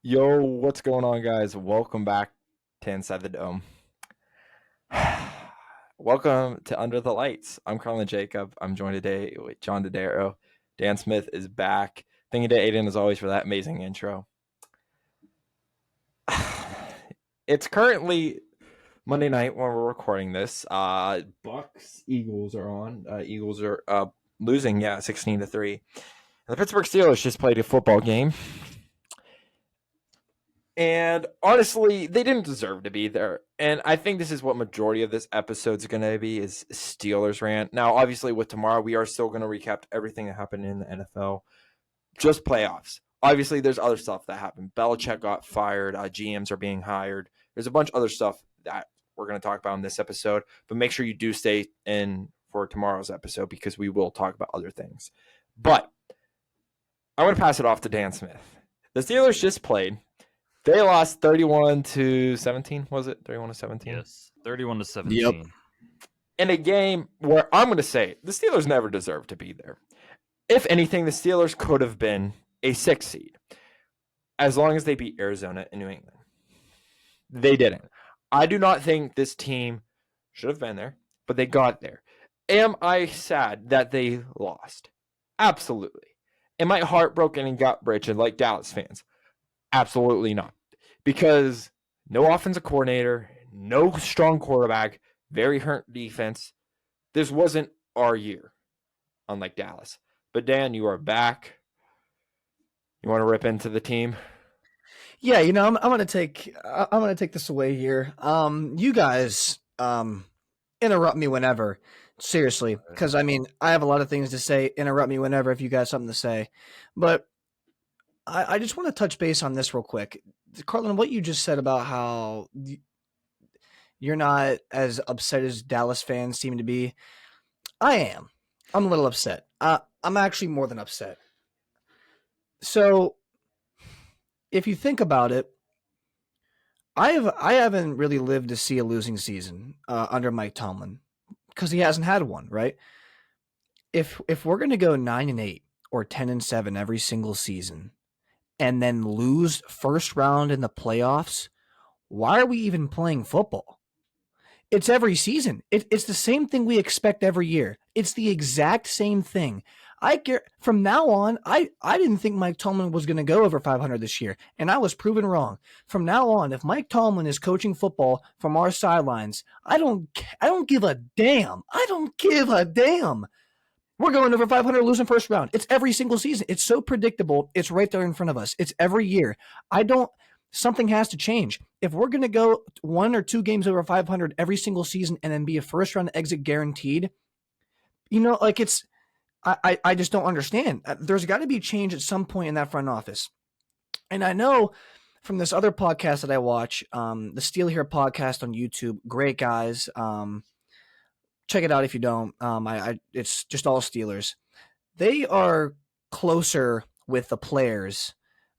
Yo, what's going on, guys? Welcome back to Inside the Dome. Welcome to Under the Lights. I'm Carlin Jacob. I'm joined today with John Dodaro. Dan Smith is back. Thank you to Aiden, as always, for that amazing intro. It's currently Monday night when we're recording this. Bucks Eagles are on. Eagles are losing, 16-3. The Pittsburgh Steelers just played a football game. And honestly, they didn't deserve to be there. And I think this is what majority of this episode is going to be, is Steelers rant. Now, obviously, with tomorrow, we are still going to recap everything that happened in the NFL. Just playoffs. Obviously, there's other stuff that happened. Belichick got fired. GMs are being hired. There's a bunch of other stuff that we're going to talk about in this episode. But make sure you do stay in for tomorrow's episode because we will talk about other things. But I want to pass it off to Dan Smith. The Steelers just played. They lost 31-17, was it? 31-17? Yes, 31-17. Yep. In a game where I'm going to say the Steelers never deserved to be there. If anything, the Steelers could have been a 6 seed as long as they beat Arizona and New England. They didn't. I do not think this team should have been there, but they got there. Am I sad that they lost? Absolutely. Am I heartbroken and gut-wrenching like Dallas fans? Absolutely not. Because no offensive coordinator, no strong quarterback, very hurt defense. This wasn't our year, unlike Dallas. But Dan, you are back. You want to rip into the team? Yeah, I'm gonna take this away here. You guys interrupt me whenever. Seriously, because I have a lot of things to say. Interrupt me whenever if you got something to say. But I just want to touch base on this real quick. Carlin, what you just said about how you're not as upset as Dallas fans seem to be. I am. I'm a little upset. I'm actually more than upset. So, if you think about it, I haven't really lived to see a losing season under Mike Tomlin because he hasn't had one, right? If we're going to go 9-8 or 10-7 every single season, and then lose first round in the playoffs, why are we even playing football? It's every season. It's the same thing we expect every year. It's the exact same thing. From now on, I didn't think Mike Tomlin was going to go over 500 this year, and I was proven wrong. From now on, if Mike Tomlin is coaching football from our sidelines, I don't give a damn. I don't give a damn. We're going over 500, losing first round. It's every single season. It's so predictable. It's right there in front of us. It's every year. Something has to change. If we're going to go 1 or 2 games over 500 every single season and then be a first round exit guaranteed, I just don't understand. There's got to be change at some point in that front office. And I know from this other podcast that I watch, the Steel Here podcast on YouTube, great guys. Check it out if you don't. It's just all Steelers. They are closer with the players.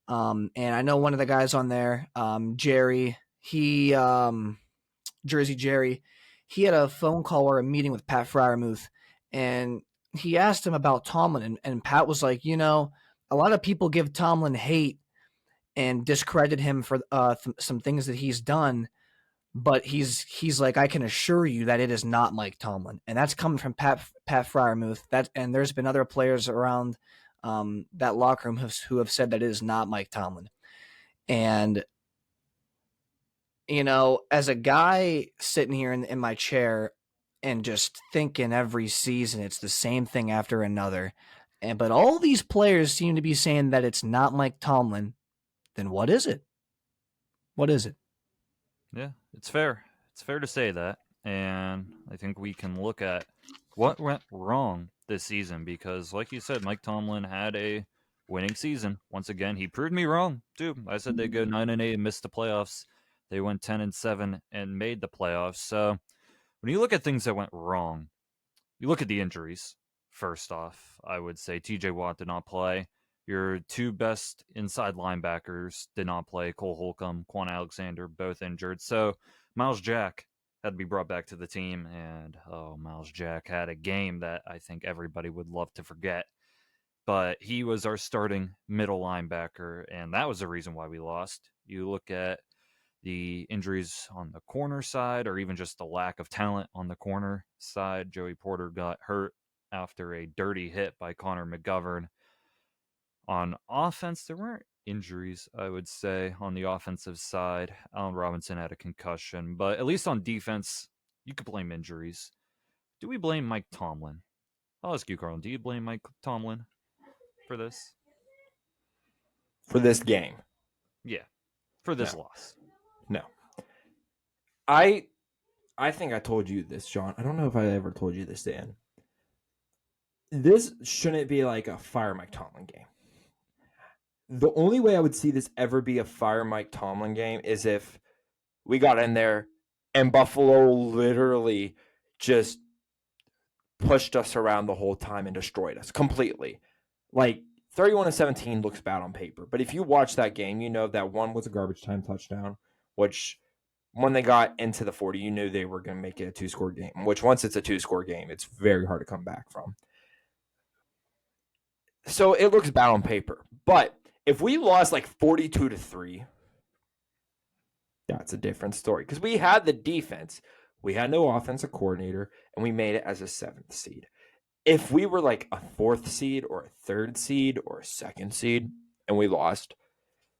And I know one of the guys on there, Jerry, Jersey Jerry, he had a phone call or a meeting with Pat Fryermuth, and he asked him about Tomlin, and Pat was like, a lot of people give Tomlin hate and discredit him for some things that he's done. But he's like, I can assure you that it is not Mike Tomlin, and that's coming from Pat Fryermuth. And there's been other players around that locker room who have said that it is not Mike Tomlin. And as a guy sitting here in my chair and just thinking every season it's the same thing after another, but all these players seem to be saying that it's not Mike Tomlin, then what is it? What is it? Yeah, it's fair. It's fair to say that. And I think we can look at what went wrong this season because, like you said, Mike Tomlin had a winning season. Once again, he proved me wrong, too. I said they'd go 9-8 and miss the playoffs. They went 10-7 and made the playoffs. So when you look at things that went wrong, you look at the injuries. First off, I would say TJ Watt did not play. Your 2 best inside linebackers did not play. Cole Holcomb, Quan Alexander, both injured. So Miles Jack had to be brought back to the team. And, Miles Jack had a game that I think everybody would love to forget. but he was our starting middle linebacker, and that was the reason why we lost. You look at the injuries on the corner side, or even just the lack of talent on the corner side. Joey Porter got hurt after a dirty hit by Connor McGovern. On offense, there weren't injuries, I would say, on the offensive side. Allen Robinson had a concussion, but at least on defense, you could blame injuries. Do we blame Mike Tomlin? I'll ask you, Carlin. Do you blame Mike Tomlin for this? For this game. Yeah, for this No. loss. No. I think I told you this, John. I don't know if I ever told you this, Dan. This shouldn't be like a fire Mike Tomlin game. The only way I would see this ever be a fire Mike Tomlin game is if we got in there and Buffalo literally just pushed us around the whole time and destroyed us completely. Like 31-17 looks bad on paper, but if you watch that game, you know that one was a garbage time touchdown, which when they got into the 40, you knew they were going to make it a 2-score game, which once it's a 2-score game, it's very hard to come back from. So it looks bad on paper, but if we lost like 42-3, that's a different story because we had the defense, we had no offensive coordinator, and we made it as a 7th seed. If we were like a 4th seed or a 3rd seed or a 2nd seed and we lost,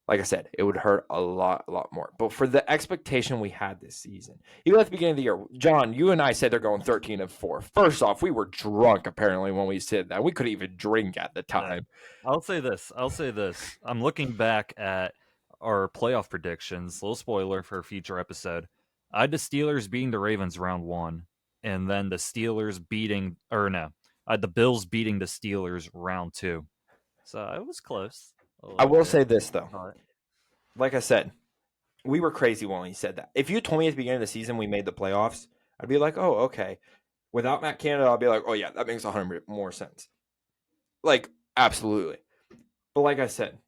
like I said, it would hurt a lot more. But for the expectation we had this season, even at the beginning of the year, John, you and I said they're going 13-4. First off, we were drunk apparently when we said that. We couldn't even drink at the time. I'll say this. I'm looking back at our playoff predictions. Little spoiler for a future episode. I had the Steelers beating the Ravens round 1, and then the Steelers I had the Bills beating the Steelers round 2. So it was close. I will say this though. Like I said, we were crazy when we said that. If you told me at the beginning of the season we made the playoffs, I'd be like, oh, okay. Without Matt Canada, I'll be like, oh yeah, that makes 100 more sense. Like, absolutely. But like I said,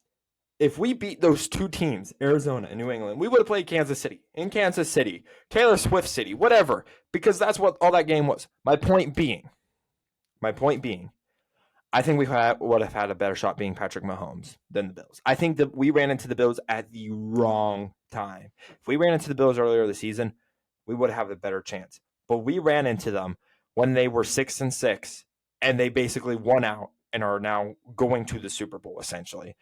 if we beat those two teams, Arizona and New England, we would have played Kansas City, in Kansas City, Taylor Swift City, whatever, because that's what all that game was. My point being, I think we would have had a better shot being Patrick Mahomes than the Bills. I think that we ran into the Bills at the wrong time. If we ran into the Bills earlier this season, we would have a better chance. But we ran into them when they were 6-6, and they basically won out and are now going to the Super Bowl, essentially.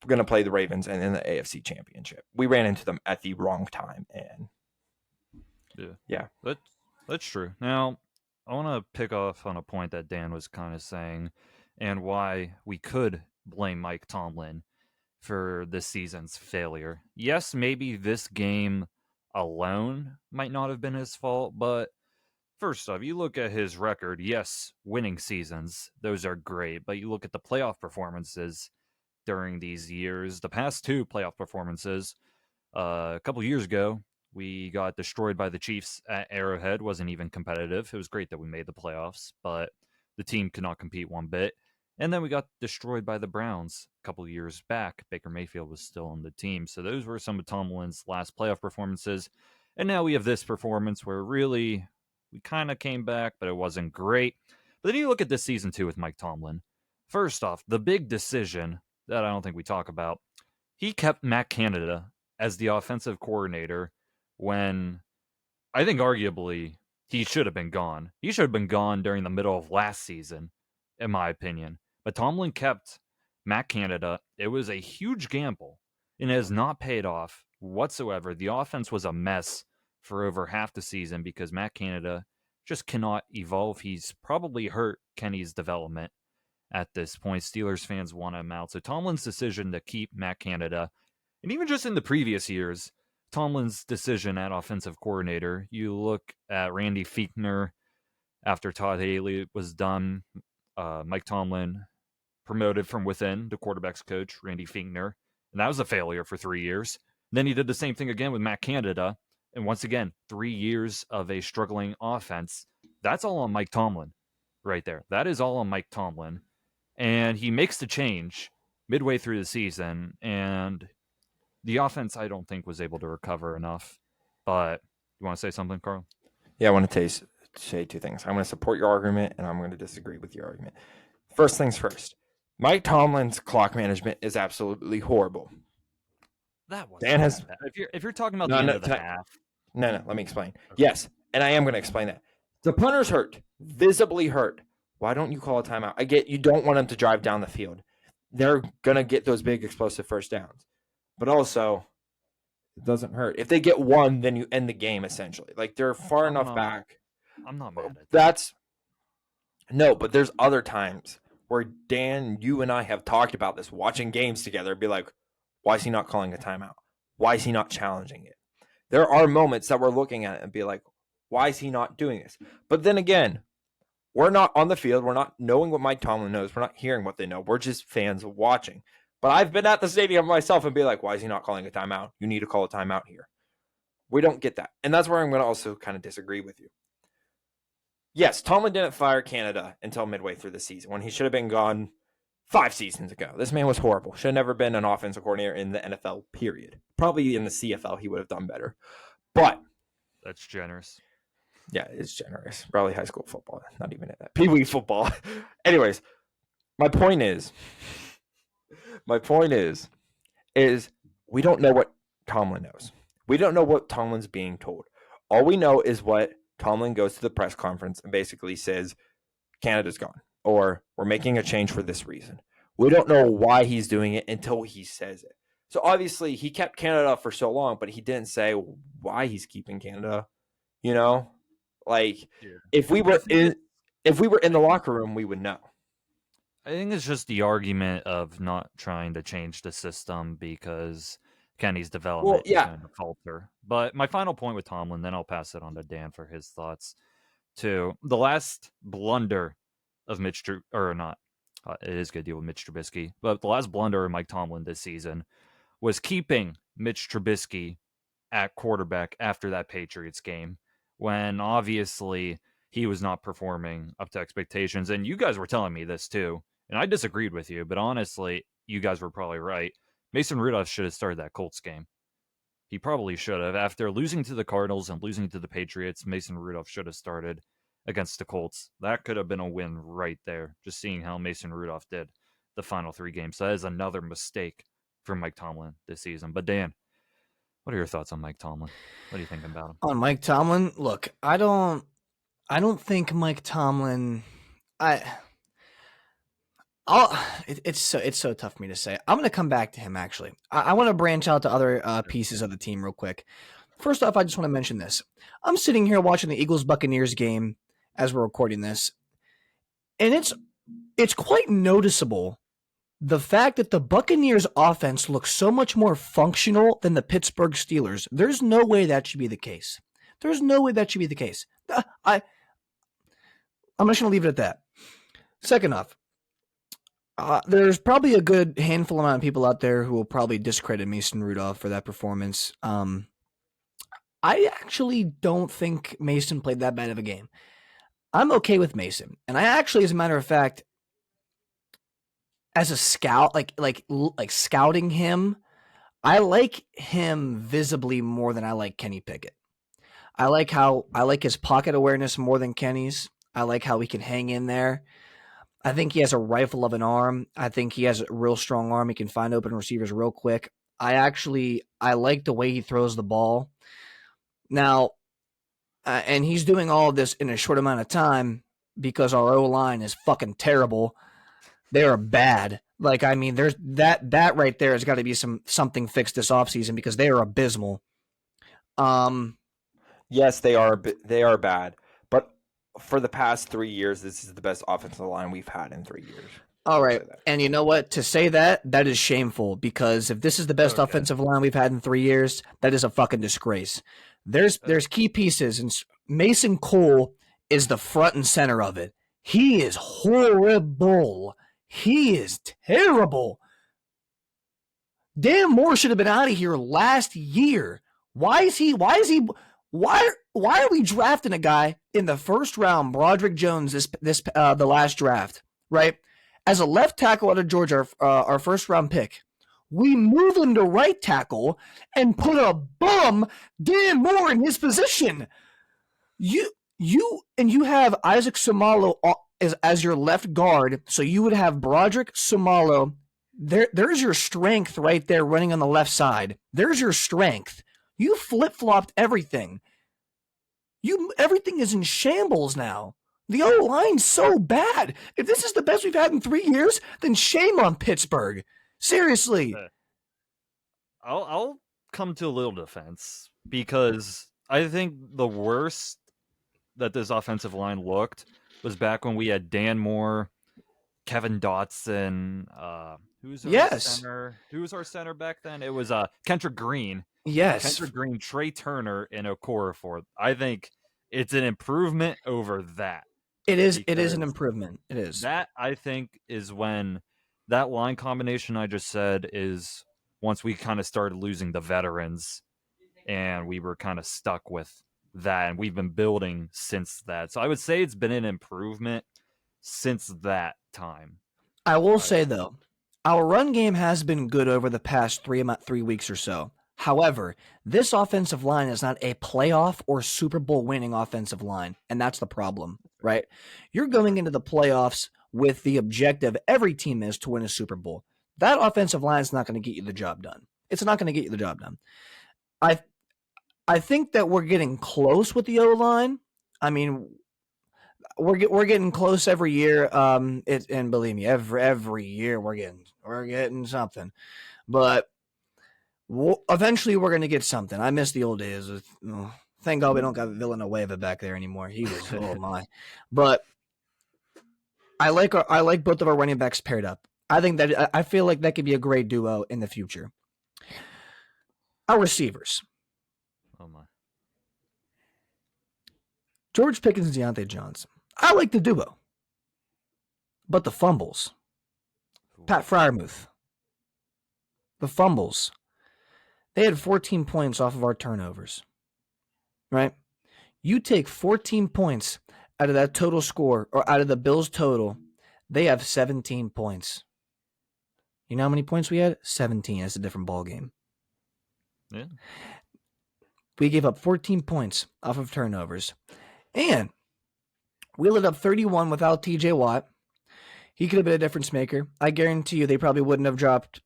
We're going to play the Ravens and in the AFC Championship. We ran into them at the wrong time. And yeah. That's true. Now, I want to pick off on a point that Dan was kind of saying and why we could blame Mike Tomlin for this season's failure. Yes, maybe this game alone might not have been his fault, but first off, you look at his record, yes, winning seasons, those are great, but you look at the playoff performances during these years, the past 2 playoff performances, a couple years ago, we got destroyed by the Chiefs at Arrowhead, wasn't even competitive. It was great that we made the playoffs, but the team could not compete one bit. And then we got destroyed by the Browns a couple years back. Baker Mayfield was still on the team. So those were some of Tomlin's last playoff performances. And now we have this performance where really we kind of came back, but it wasn't great. But then you look at this season too with Mike Tomlin. First off, the big decision that I don't think we talk about, he kept Matt Canada as the offensive coordinator when I think arguably he should have been gone. He should have been gone during the middle of last season, in my opinion. But Tomlin kept Matt Canada. It was a huge gamble, and it has not paid off whatsoever. The offense was a mess for over half the season because Matt Canada just cannot evolve. He's probably hurt Kenny's development at this point. Steelers fans want him out. So Tomlin's decision to keep Matt Canada, and even just in the previous years, Tomlin's decision at offensive coordinator, you look at Randy Fichtner after Todd Haley was done. Mike Tomlin promoted from within the quarterback's coach, Randy Fichtner, and that was a failure for 3 years. Then he did the same thing again with Matt Canada, and once again, 3 years of a struggling offense. That's all on Mike Tomlin right there. That is all on Mike Tomlin. And he makes the change midway through the season, and the offense, I don't think, was able to recover enough. But you want to say something, Carl? Yeah, I want to say 2 things. I'm going to support your argument, and I'm going to disagree with your argument. First things first. Mike Tomlin's clock management is absolutely horrible. That was Dan has bad. If you're talking about No, the end no, of the half, no. Let me explain. Yes, and I am going to explain that. The punter's hurt, visibly hurt. Why don't you call a timeout? I get you don't want them to drive down the field. They're going to get those big explosive first downs. But also, it doesn't hurt. If they get one, then you end the game essentially. Like they're far enough back. I'm not mad at that. That's no, but there's other times where Dan, you and I have talked about this, watching games together, be like, why is he not calling a timeout? Why is he not challenging it? There are moments that we're looking at it and be like, why is he not doing this? But then again, we're not on the field. We're not knowing what Mike Tomlin knows. We're not hearing what they know. We're just fans watching. But I've been at the stadium myself and be like, why is he not calling a timeout? You need to call a timeout here. We don't get that. And that's where I'm going to also kind of disagree with you. Yes, Tomlin didn't fire Canada until midway through the season when he should have been gone 5 seasons ago. This man was horrible. Should have never been an offensive coordinator in the NFL, period. Probably in the CFL, he would have done better. But That's generous. yeah, it's generous. Probably high school football, not even that. Pee-wee football. Anyways, my point is we don't know what Tomlin knows. We don't know what Tomlin's being told. All we know is what Tomlin goes to the press conference and basically says, Canada's gone, or we're making a change for this reason. We don't know why he's doing it until he says it. So obviously he kept Canada for so long, but he didn't say why he's keeping Canada. You know, like if we were in the locker room, we would know. I think it's just the argument of not trying to change the system because Kenny's development is going to falter. But my final point with Tomlin, then I'll pass it on to Dan for his thoughts. To the last blunder of it is going to deal with Mitch Trubisky, but the last blunder of Mike Tomlin this season was keeping Mitch Trubisky at quarterback after that Patriots game, when obviously he was not performing up to expectations. And you guys were telling me this too, and I disagreed with you, but honestly, you guys were probably right. Mason Rudolph should have started that Colts game. He probably should have. After losing to the Cardinals and losing to the Patriots, Mason Rudolph should have started against the Colts. That could have been a win right there, just seeing how Mason Rudolph did the final 3 games. So that is another mistake for Mike Tomlin this season. But Dan, what are your thoughts on Mike Tomlin? What are you thinking about him? On Mike Tomlin, look, I don't think Mike Tomlin. It's so tough for me to say. I'm going to come back to him, actually. I want to branch out to other pieces of the team real quick. First off, I just want to mention this. I'm sitting here watching the Eagles-Buccaneers game as we're recording this, and it's quite noticeable the fact that the Buccaneers offense looks so much more functional than the Pittsburgh Steelers. There's no way that should be the case. I'm just going to leave it at that. Second off, there's probably a good handful amount of people out there who will probably discredit Mason Rudolph for that performance. I actually don't think Mason played that bad of a game. I'm okay with Mason, and I actually, as a matter of fact, as a scout, like scouting him, I like him visibly more than I like Kenny Pickett. I like his pocket awareness more than Kenny's. I like how he can hang in there. I think he has a rifle of an arm. I think he has a real strong arm. He can find open receivers real quick. I like the way he throws the ball. Now, and he's doing all of this in a short amount of time because our O-line is fucking terrible. They are bad. Like, I mean, there's that right there has got to be something fixed this offseason because they are abysmal. Yes, they are bad. But for the past 3 years, this is the best offensive line we've had in 3 years. All right. And you know what? To say that is shameful because if this is the best offensive line we've had in 3 years, that is a fucking disgrace. There's key pieces, and Mason Cole is the front and center of it. He is horrible. He is terrible. Dan Moore should have been out of here last year. Why are we drafting a guy in the first round, Broderick Jones, the last draft, right? As a left tackle out of Georgia, our first round pick. We move him to right tackle and put a bum, Dan Moore, in his position. You have Isaac Somalo as your left guard. So you would have Broderick, Sumalo. There's your strength right there running on the left side. There's your strength. You flip-flopped everything. Everything is in shambles now. The O-line's so bad. If this is the best we've had in 3 years, then shame on Pittsburgh. Seriously. I'll come to a little defense because I think the worst that this offensive line looked was back when we had Dan Moore, Kevin Dotson, who was our center? Who was our center back then? It was Kendrick Green. Yes. Kendrick Green, Trey Turner, and Okorafor. I think it's an improvement over that. It is an improvement. It is. That, I think, is when that line combination I just said is once we kind of started losing the veterans and we were kind of stuck with that, and we've been building since that. So I would say it's been an improvement since that time. I will say, though, our run game has been good over the past 3 weeks or so. However, this offensive line is not a playoff or Super Bowl winning offensive line, and that's the problem, right? You're going into the playoffs with the objective, every team is, to win a Super Bowl. That offensive line is not going to get you the job done. It's not going to get you the job done. I think that we're getting close with the O-line. I mean, we're getting close every year. And believe me, every year we're getting something. But eventually we're going to get something. I miss the old days. Thank God we don't got Villanueva back there anymore. He was, oh my. But I like both of our running backs paired up. I feel like that could be a great duo in the future. Our receivers. Oh my. George Pickens and Deontay Johnson. I like the duo. But the fumbles. Pat Freiermuth. The fumbles. They had 14 points off of our turnovers. Right? You take 14 points out of that total score, or out of the Bills' total, they have 17 points. You know how many points we had? 17. That's a different ball game. Yeah. We gave up 14 points off of turnovers. And we lit up 31 without TJ Watt. He could have been a difference maker. I guarantee you they probably wouldn't have dropped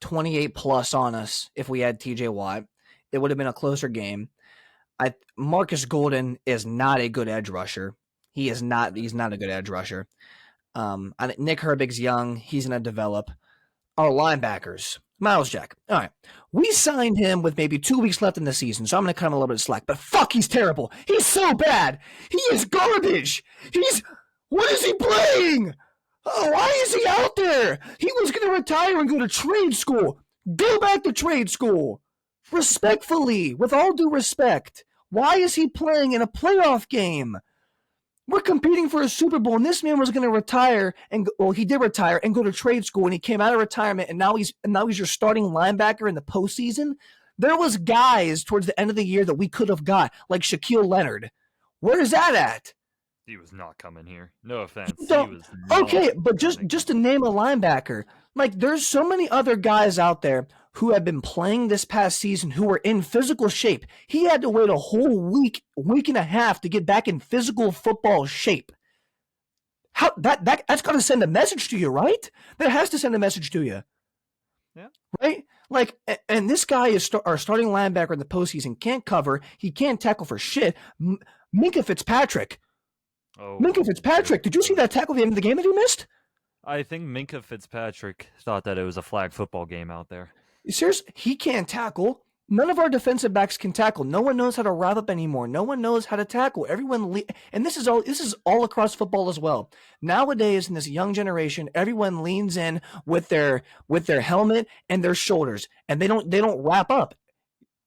28 plus on us if we had TJ Watt. It would have been a closer game. Marcus Golden is not a good edge rusher. He's not a good edge rusher. Nick Herbig's young. He's going to develop. Our linebackers. Miles Jack. All right. We signed him with maybe 2 weeks left in the season, so I'm going to cut him a little bit of slack. But fuck, he's terrible. He's so bad. He is garbage. What is he playing? Oh, why is he out there? He was going to retire and go to trade school. Go back to trade school. Respectfully, with all due respect. Why is he playing in a playoff game? We're competing for a Super Bowl, and this man was going to retire, he did retire and go to trade school, and he came out of retirement, and now he's your starting linebacker in the postseason. There was guys towards the end of the year that we could have got, like Shaquille Leonard. Where is that at? He was not coming here. No offense. Okay, but just to name a linebacker, like there's so many other guys out there who have been playing this past season who were in physical shape. He had to wait a whole week and a half to get back in physical football shape. How that's got to send a message to you, right? That has to send a message to you. Yeah. Right? Like, and this guy is our starting linebacker in the postseason. Can't cover. He can't tackle for shit. Minkah Fitzpatrick. Minkah Fitzpatrick. Did you see that tackle at the end of the game that he missed? I think Minkah Fitzpatrick thought that it was a flag football game out there. Seriously, he can't tackle. None of our defensive backs can tackle. No one knows how to wrap up anymore. No one knows how to tackle. And this is all across football as well. Nowadays, in this young generation, everyone leans in with their helmet and their shoulders, and they don't wrap up.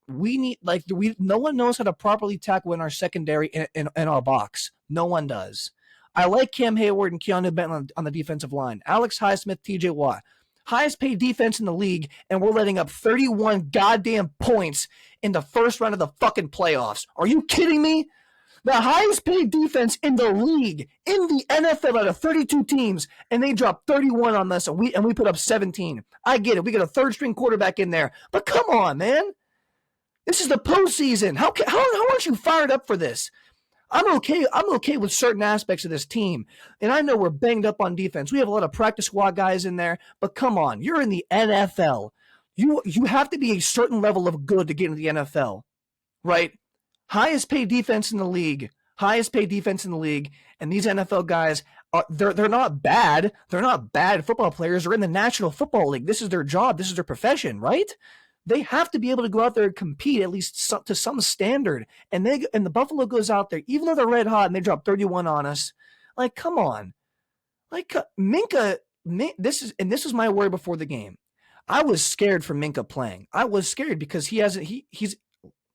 No one knows how to properly tackle in our secondary in our box. No one does. I like Cam Hayward and Keanu Benton on the defensive line. Alex Highsmith, TJ Watt. Highest paid defense in the league, and we're letting up 31 goddamn points in the first round of the fucking playoffs. Are you kidding me? The highest paid defense in the league, in the NFL, out of 32 teams, and they dropped 31 on us, and we put up 17. I get it. We got a third string quarterback in there, but come on, man. This is the postseason. How aren't you fired up for this? I'm okay with certain aspects of this team. And I know we're banged up on defense. We have a lot of practice squad guys in there, but come on, you're in the NFL. You have to be a certain level of good to get into the NFL, right? Highest paid defense in the league. And these NFL guys they're not bad. They're not bad football players. They're in the National Football League. This is their job. This is their profession, right? They have to be able to go out there and compete at least to some standard. And the Buffalo goes out there, even though they're red hot and they drop 31 on us. Like, come on. Like Minka, this is my worry before the game. I was scared for Minka playing. I was scared because he's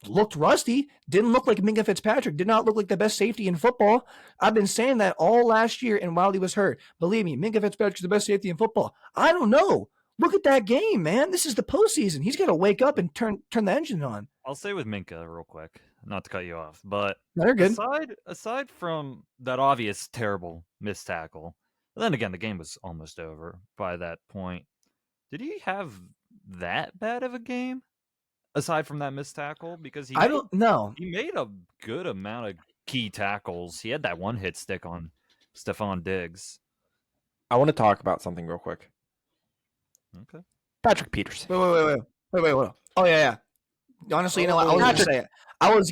looked rusty, didn't look like Minka Fitzpatrick, did not look like the best safety in football. I've been saying that all last year and while he was hurt. Believe me, Minka Fitzpatrick's the best safety in football. I don't know. Look at that game, man. This is the postseason. He's got to wake up and turn the engine on. I'll say with Minka real quick, not to cut you off, but They're good. Aside from that obvious terrible missed tackle, then again, the game was almost over by that point. Did he have that bad of a game? Aside from that missed tackle? Because I don't know. He made a good amount of key tackles. He had that one hit stick on Stephon Diggs. I want to talk about something real quick. Okay. Patrick Peterson. Wait. Oh yeah. Honestly, you know what? I was going to say it. I was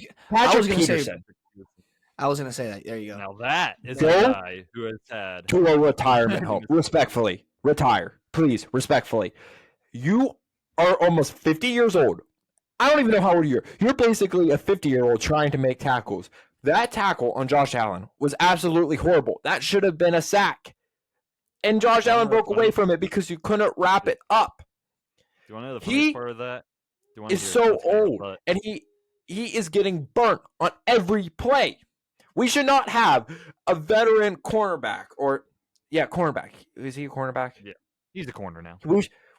going to say. I was going to say that. There you go. Now that is a guy who has had to a retirement home. Respectfully, retire, please. Respectfully, you are almost 50 years old. I don't even know how old you are. You're basically a 50-year-old trying to make tackles. That tackle on Josh Allen was absolutely horrible. That should have been a sack. And Josh Allen broke away from it because you couldn't wrap it up. Do you want to know the funny part of that? Is so old, and he is getting burnt on every play. We should not have a veteran cornerback cornerback. Is he a cornerback? Yeah, he's a corner now.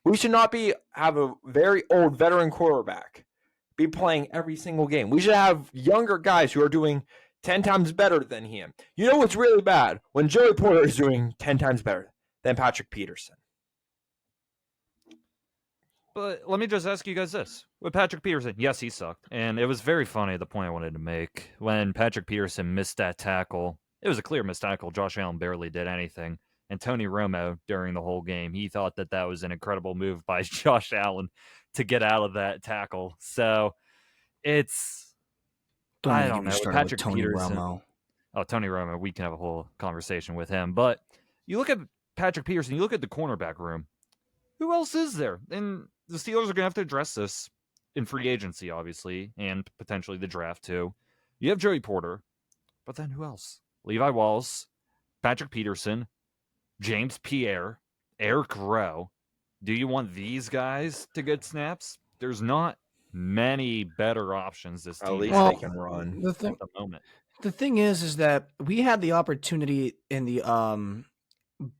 We should not have a very old veteran quarterback be playing every single game. We should have younger guys who are doing 10 times better than him. You know what's really bad? When Joey Porter is doing 10 times better than Patrick Peterson. But let me just ask you guys this. With Patrick Peterson, yes, he sucked. And it was very funny, the point I wanted to make. When Patrick Peterson missed that tackle, it was a clear missed tackle. Josh Allen barely did anything. And Tony Romo, during the whole game, he thought that was an incredible move by Josh Allen to get out of that tackle. So it's, I don't know. With Patrick Peterson. Romo. Oh, Tony Romo, we can have a whole conversation with him. But you look at Patrick Peterson, you look at the cornerback room. Who else is there? And the Steelers are going to have to address this in free agency, obviously, and potentially the draft, too. You have Joey Porter, but then who else? Levi Wallace, Patrick Peterson, James Pierre, Eric Rowe. Do you want these guys to get snaps? There's not many better options this team. At least they can run at the moment. The thing is that we had the opportunity in the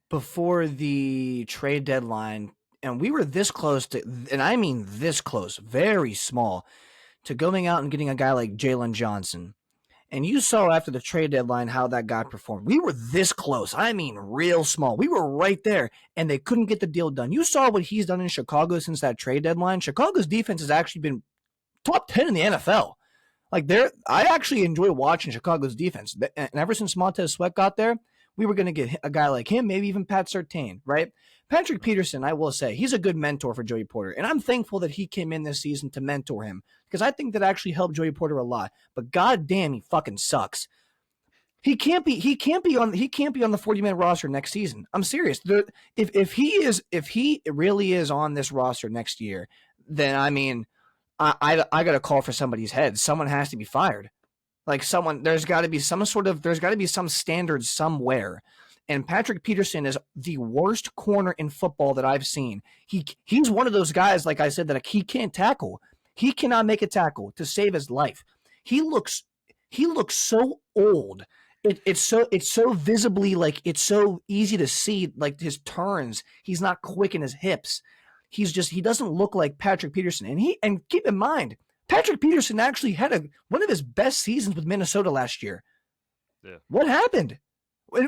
before the trade deadline, and we were this close to, and I mean this close, very small, to going out and getting a guy like Jalen Johnson. And you saw after the trade deadline how that guy performed. We were this close. I mean, real small. We were right there, and they couldn't get the deal done. You saw what he's done in Chicago since that trade deadline. Chicago's defense has actually been top 10 in the NFL. I actually enjoy watching Chicago's defense. And ever since Montez Sweat got there, we were going to get a guy like him, maybe even Pat Surtain, right? Patrick Peterson, I will say, he's a good mentor for Joey Porter. And I'm thankful that he came in this season to mentor him because I think that actually helped Joey Porter a lot. But goddamn, he fucking sucks. He can't be on the 40-man roster next season. I'm serious. If he really is on this roster next year, then I mean, I got to call for somebody's head. Someone has to be fired. There's got to be some standard somewhere. And Patrick Peterson is the worst corner in football that I've seen. He's one of those guys, like I said, that he can't tackle. He cannot make a tackle to save his life. He looks so old. It's so visibly, like, it's so easy to see, like, his turns. He's not quick in his hips. He doesn't look like Patrick Peterson. And keep in mind, Patrick Peterson actually had one of his best seasons with Minnesota last year. Yeah. What happened?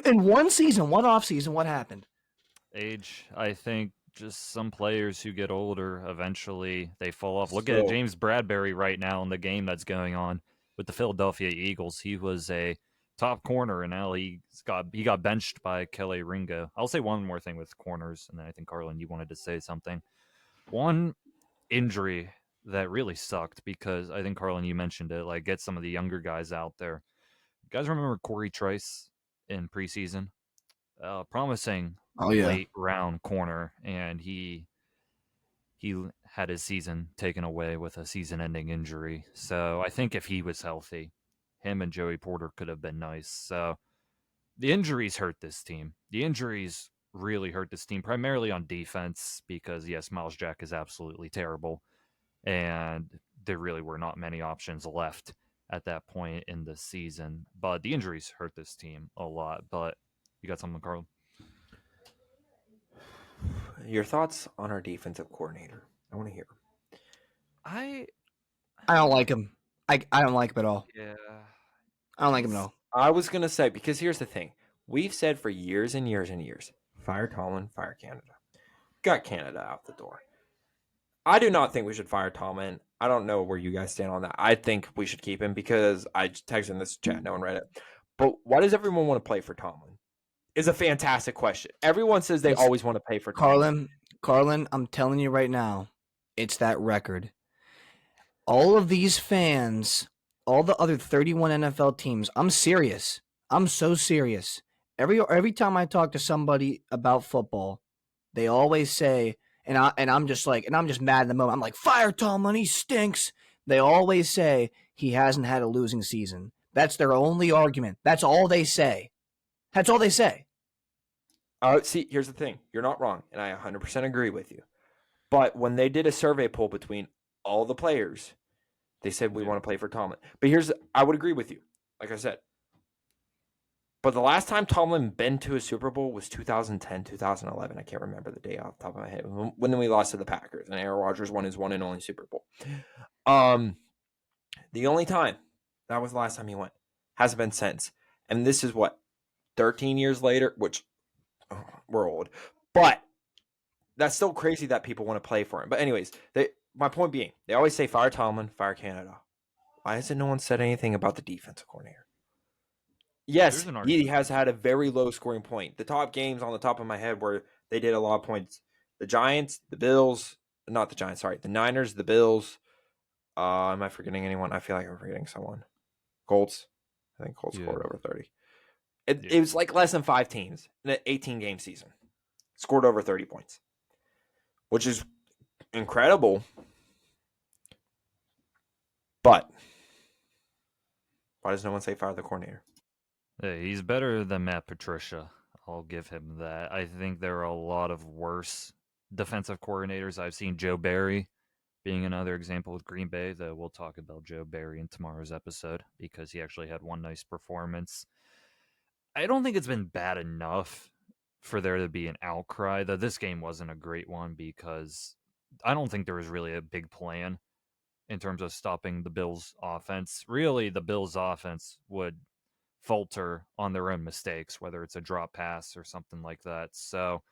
In one season, one off season, what happened? Age. I think just some players who get older, eventually they fall off. Look at James Bradbury right now in the game that's going on with the Philadelphia Eagles. He was a top corner, and now he got benched by Kelly Ringo. I'll say one more thing with corners, and then I think Carlin, you wanted to say something. One injury that really sucked because I think Carlin, you mentioned it. Like, get some of the younger guys out there. You guys remember Corey Trice in preseason? Promising Oh yeah. late round corner, and he had his season taken away with a season-ending injury. So I think if he was healthy, him and Joey Porter could have been nice. So the injuries hurt this team. The injuries really hurt this team, primarily on defense, because yes, Miles Jack is absolutely terrible, and there really were not many options left at that point in the season. But the injuries hurt this team a lot. But you got something, Carl? Your thoughts on our defensive coordinator? I want to hear. I don't like him. I don't like him at all. Yeah. I don't like him at all. I was going to say, because here's the thing. We've said for years and years and years, fire Tomlin, fire Canada. Got Canada out the door. I do not think we should fire Tomlin. I don't know where you guys stand on that. I think we should keep him because I texted in this chat. No one read it. But why does everyone want to play for Tomlin? Is a fantastic question. Everyone says they always want to pay for Tomlin. Carlin, I'm telling you right now, it's that record. All of these fans, all the other 31 NFL teams, I'm serious. I'm so serious. Every time I talk to somebody about football, they always say, and I'm just mad in the moment. I'm like, fire Tomlin, he stinks. They always say he hasn't had a losing season. That's their only argument. That's all they say. That's all they say. See, here's the thing. You're not wrong, and I 100% agree with you. But when they did a survey poll between all the players, they said we want to play for Tomlin. But I would agree with you, like I said. But the last time Tomlin been to a Super Bowl was 2010, 2011. I can't remember the day off the top of my head. When we lost to the Packers, and Aaron Rodgers won his one and only Super Bowl. The only time, that was the last time he went. Hasn't been since. And this is what, 13 years later, which we're old. But that's still crazy that people want to play for him. But anyways, my point being, they always say fire Tomlin, fire Canada. Why hasn't no one said anything about the defensive coordinator? Yes, he has had a very low scoring point. The top games on the top of my head where they did a lot of points. The Giants, the Bills, not the Giants, sorry. The Niners, the Bills. Am I forgetting anyone? I feel like I'm forgetting someone. Colts. I think Colts scored over 30. It was like less than 5 teams in an 18-game season. Scored over 30 points, which is incredible. But why does no one say fire the coordinator? Hey, he's better than Matt Patricia. I'll give him that. I think there are a lot of worse defensive coordinators. I've seen Joe Barry being another example with Green Bay, though we'll talk about Joe Barry in tomorrow's episode because he actually had one nice performance. I don't think it's been bad enough for there to be an outcry, though this game wasn't a great one because I don't think there was really a big plan in terms of stopping the Bills' offense. Really, the Bills' offense would falter on their own mistakes, whether it's a drop pass or something like that. So,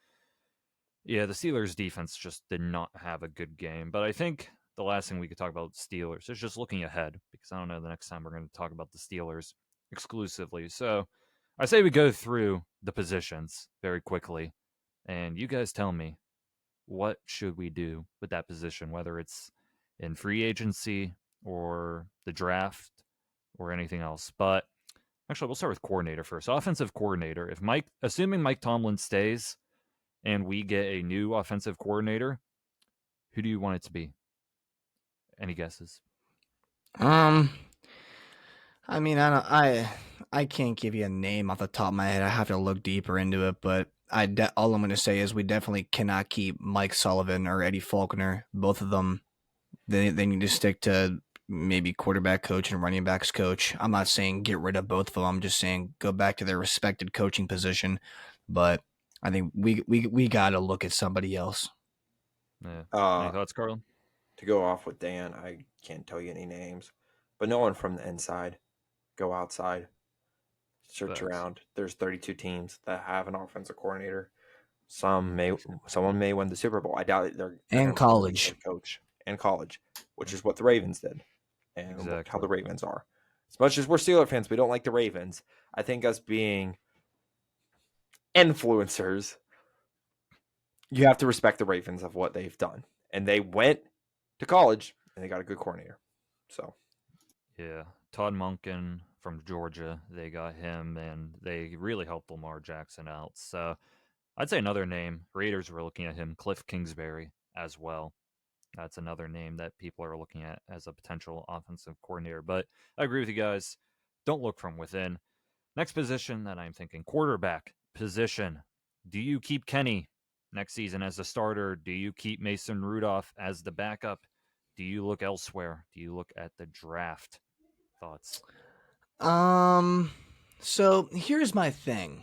yeah, the Steelers' defense just did not have a good game. But I think the last thing we could talk about Steelers is just looking ahead, because I don't know the next time we're going to talk about the Steelers exclusively. So I say we go through the positions very quickly, and you guys tell me, what should we do with that position, whether it's in free agency or the draft or anything else. But actually, we'll start with coordinator first. Offensive coordinator. Assuming Mike Tomlin stays and we get a new offensive coordinator, who do you want it to be? Any guesses? I mean, I can't give you a name off the top of my head. I have to look deeper into it, but all I'm going to say is we definitely cannot keep Mike Sullivan or Eddie Faulkner. Both of them, they need to stick to maybe quarterback coach and running backs coach. I'm not saying get rid of both of them. I'm just saying go back to their respected coaching position. But I think we got to look at somebody else. Yeah. Any thoughts, Carlin? To go off with Dan, I can't tell you any names, but no one from the inside. Go outside. Search around. There's 32 teams that have an offensive coordinator. Someone may win the Super Bowl. I doubt it. They're and college coach and college, which is what the Ravens did, and exactly how the Ravens are. As much as we're Steelers fans, we don't like the Ravens. I think us being influencers, you have to respect the Ravens of what they've done. And they went to college and they got a good coordinator. So, Yeah, Todd Monken from Georgia, they got him, and they really helped Lamar Jackson out. So I'd say another name, Raiders were looking at him, Cliff Kingsbury as well. That's another name that people are looking at as a potential offensive coordinator. But I agree with you guys. Don't look from within. Next position that I'm thinking, quarterback position. Do you keep Kenny next season as the starter? Do you keep Mason Rudolph as the backup? Do you look elsewhere? Do you look at the draft? Thoughts? So here's my thing.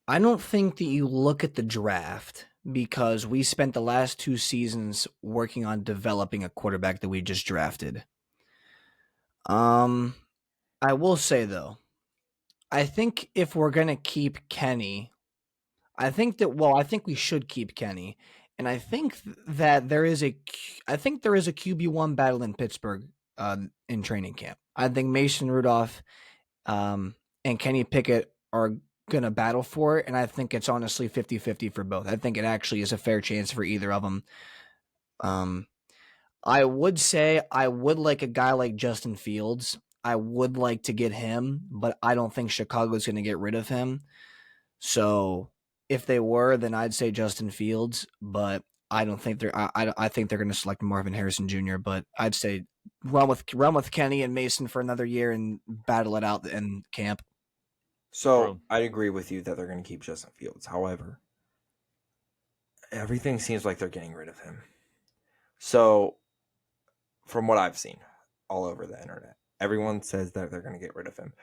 I don't think that you look at the draft because we spent the last 2 seasons working on developing a quarterback that we just drafted. I will say though, I think if we're gonna keep Kenny, I think we should keep Kenny, and I think that I think there is a QB1 battle in Pittsburgh in training camp. I think Mason Rudolph and Kenny Pickett are going to battle for it, and I think it's honestly 50-50 for both. I think it actually is a fair chance for either of them. I would say I would like a guy like Justin Fields. I would like to get him, but I don't think Chicago's going to get rid of him. So if they were, then I'd say Justin Fields, but I don't think they're. I think they're going to select Marvin Harrison Jr. But I'd say run with Kenny and Mason for another year and battle it out in camp. So I agree with you that they're going to keep Justin Fields. However, everything seems like they're getting rid of him. So, from what I've seen all over the internet, everyone says that they're going to get rid of him,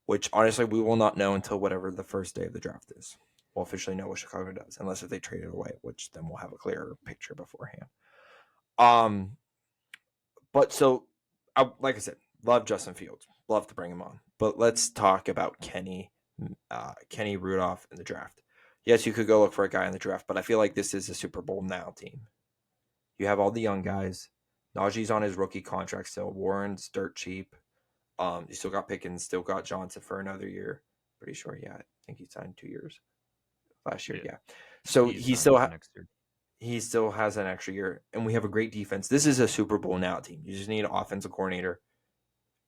which honestly we will not know until whatever the first day of the draft is. We'll officially know what Chicago does, unless if they trade it away, which then we'll have a clearer picture beforehand. But so, like I said, love Justin Fields, love to bring him on. But let's talk about Kenny Rudolph in the draft. Yes, you could go look for a guy in the draft, but I feel like this is a Super Bowl now team. You have all the young guys. Najee's on his rookie contract still. Warren's dirt cheap. You still got Pickens, still got Johnson for another year. Pretty sure, yeah. I think he signed 2 years. Last year, yeah. So he still has an extra year, and we have a great defense. This is a Super Bowl now team. You just need an offensive coordinator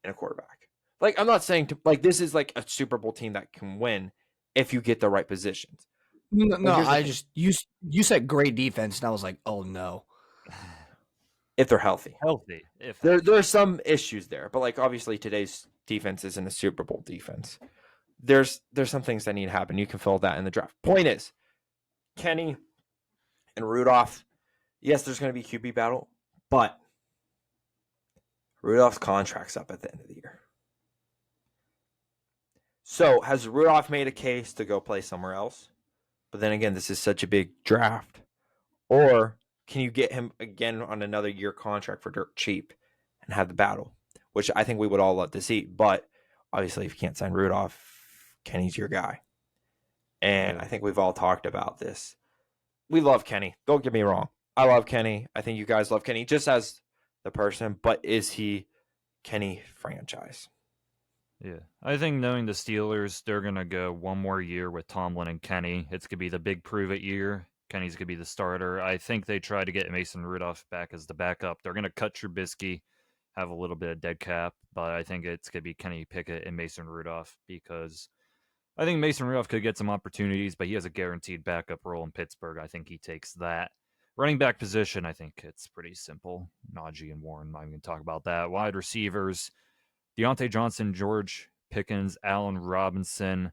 and a quarterback. Like, I'm not saying this is like a Super Bowl team that can win if you get the right positions. No, you said great defense, and I was like, oh no. If they're healthy. If there are some issues there, but like obviously today's defense isn't a Super Bowl defense. There's some things that need to happen. You can fill that in the draft. Point is, Kenny and Rudolph, yes, there's going to be QB battle, but Rudolph's contract's up at the end of the year. So has Rudolph made a case to go play somewhere else? But then again, this is such a big draft. Or can you get him again on another year contract for dirt cheap and have the battle? Which I think we would all love to see. But obviously, if you can't sign Rudolph, Kenny's your guy. And I think we've all talked about this. We love Kenny. Don't get me wrong. I love Kenny. I think you guys love Kenny just as the person. But is he Kenny franchise? Yeah. I think knowing the Steelers, they're going to go one more year with Tomlin and Kenny. It's going to be the big prove-it year. Kenny's going to be the starter. I think they try to get Mason Rudolph back as the backup. They're going to cut Trubisky, have a little bit of dead cap, but I think it's going to be Kenny Pickett and Mason Rudolph because I think Mason Rudolph could get some opportunities, but he has a guaranteed backup role in Pittsburgh. I think he takes that. Running back position, I think it's pretty simple. Najee and Warren, I'm going to talk about that. Wide receivers, Deontay Johnson, George Pickens, Allen Robinson.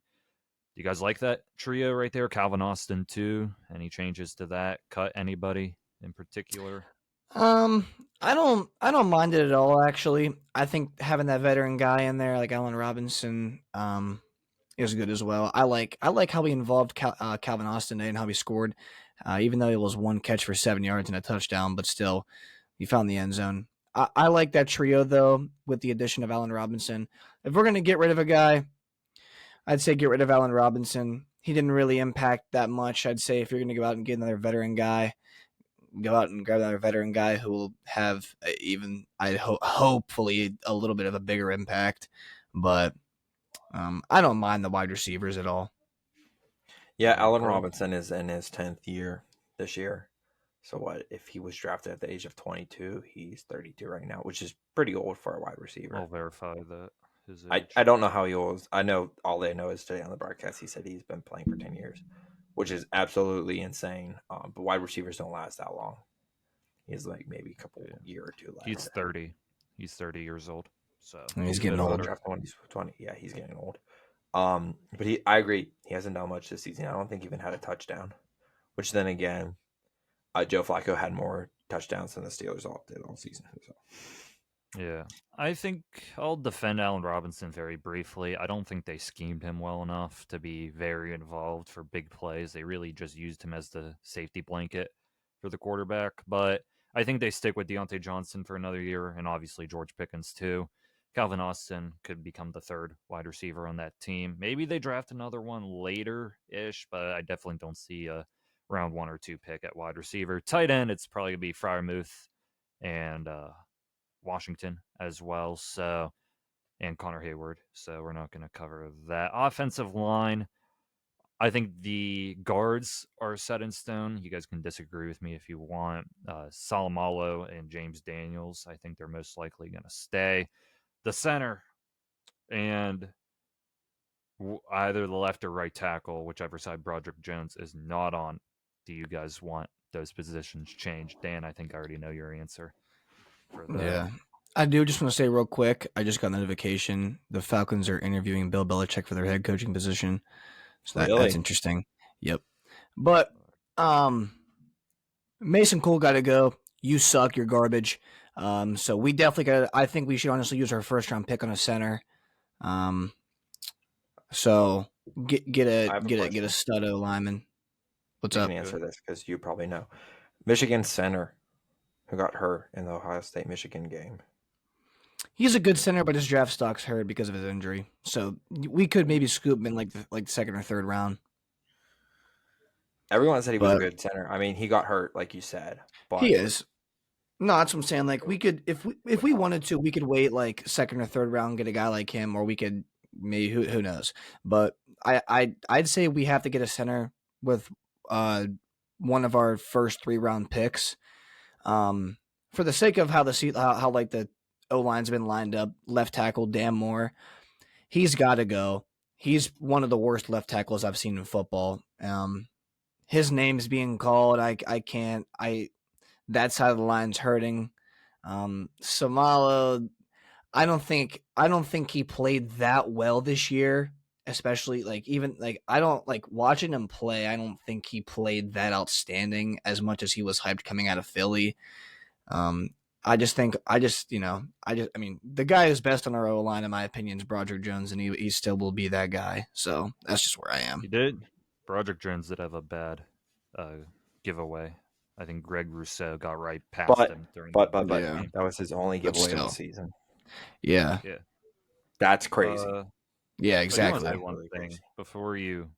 Do you guys like that trio right there? Calvin Austin too. Any changes to that? Cut anybody in particular? I don't mind it at all. Actually, I think having that veteran guy in there like Allen Robinson is good as well. I like how he involved Calvin Austin and how he scored, even though it was one catch for 7 yards and a touchdown, but still he found the end zone. I like that trio though with the addition of Allen Robinson. If we're gonna get rid of a guy, I'd say get rid of Allen Robinson. He didn't really impact that much. I'd say if you're going to go out and get another veteran guy, go out and grab another veteran guy who will have even, hopefully, a little bit of a bigger impact. But I don't mind the wide receivers at all. Yeah, Yeah, Allen Carl. Robinson is in his 10th year this year. So what if he was drafted at the age of 22? He's 32 right now, which is pretty old for a wide receiver. I'll verify that his I, age. I don't know how he was. I know all they know is today on the broadcast he said he's been playing for 10 years, which is absolutely insane. But wide receivers don't last that long. He's like maybe a couple year or two left. He's 30. He's 30 years old. So And he's a getting bit old. older. Drafted when he's 20. Yeah, he's getting old. But I agree. He hasn't done much this season. I don't think he even had a touchdown. Which then again, Joe Flacco had more touchdowns than the Steelers all did all season. So. Yeah. I think I'll defend Allen Robinson very briefly. I don't think they schemed him well enough to be very involved for big plays. They really just used him as the safety blanket for the quarterback. But I think they stick with Deontay Johnson for another year, and obviously George Pickens too. Calvin Austin could become the third wide receiver on that team. Maybe they draft another one later-ish, but I definitely don't see a round 1 or 2 pick at wide receiver. Tight end, it's probably going to be Freiermuth and Washington as well. So, and Connor Hayward. So we're not going to cover that. Offensive line, I think the guards are set in stone. You guys can disagree with me if you want. Salomalo and James Daniels, I think they're most likely going to stay. The center and either the left or right tackle, whichever side Broderick Jones is not on. Do you guys want those positions changed? Dan, I think I already know your answer for that. Yeah. I do just want to say real quick, I just got a notification. The Falcons are interviewing Bill Belichick for their head coaching position. So that's Really? interesting. Yep. But Mason Cole got to go. You suck. You're garbage. So we definitely got. I think we should honestly use our first round pick on a center. So get I have a a question. stud O lineman. What's You up? can answer this because you probably know. Michigan center who got hurt in the Ohio State Michigan game. He's a good center, but his draft stock's hurt because of his injury. So we could maybe scoop him in like the second or third round. Everyone said he was a But good center. I mean, he got hurt, like you said. But he is. No, that's what I'm saying. Like we could, if we wanted to, we could wait like second or third round, get a guy like him, or we could maybe who knows. But I'd say we have to get a center with one of our first 3 round picks. For the sake of how how like the O line's been lined up, left tackle Dan Moore, he's got to go. He's one of the worst left tackles I've seen in football. His name's being called. I can't. That side of the line's hurting. Samalo, I don't think he played that well this year. Especially I don't like watching him play. I don't think he played that outstanding as much as he was hyped coming out of Philly. I mean, the guy who's best on our O line, in my opinion, is Broderick Jones, and he still will be that guy. So that's just where I am. He did. Broderick Jones did have a bad giveaway. I think Greg Rousseau got right past him during but the Yeah. game. that was his only But giveaway of the still. season. Yeah. Yeah. That's crazy. Yeah, I do want to exactly. say one Really thing crazy. before you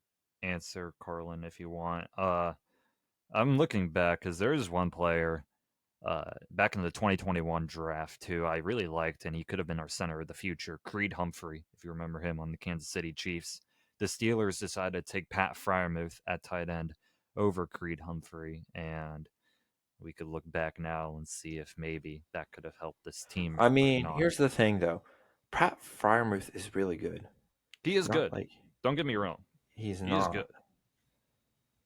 answer, Carlin, if you want. I'm looking back because there is one player back in the 2021 draft who I really liked, and he could have been our center of the future, Creed Humphrey, if you remember him on the Kansas City Chiefs. The Steelers decided to take Pat Freiermuth at tight end over Creed Humphrey, and we could look back now and see if maybe that could have helped this team. I or mean, not. here's the thing, though. Pat Freiermuth is really good. He is Not good. like Don't get me wrong. he's He not. is good.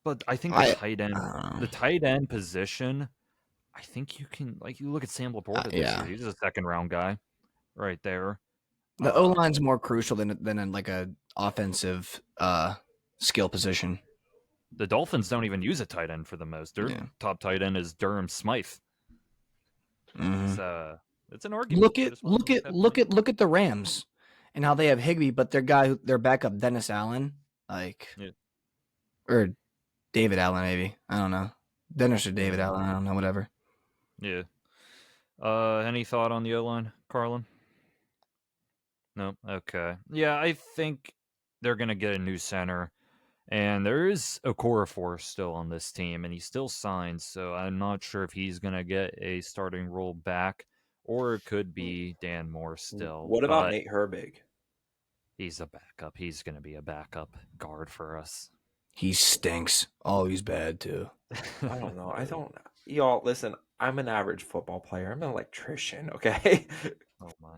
But I think I the tight end position, I think you can you look at Sam Laporta this yeah. year. He's a second round guy right there. The O line's more crucial than in like a offensive skill position. The Dolphins don't even use a tight end for the most. Their top tight end is Durham Smythe. Mm-hmm. It's an argument. Look at the Rams and how they have Higbee, but their backup Dennis Allen, or David Allen maybe. I don't know. Dennis or David Allen, I don't know, whatever. Yeah. Any thought on the O-line, Carlin? No? Okay. Yeah, I think they're going to get a new center. And there is Okorafor still on this team, and he's still signed, so I'm not sure if he's going to get a starting role back, or it could be Dan Moore still. What about But Nate Herbig? he's a backup. He's going to be a backup guard for us. He stinks. Oh, he's bad too. I don't know. Y'all, listen, I'm an average football player. I'm an electrician, okay? Oh my.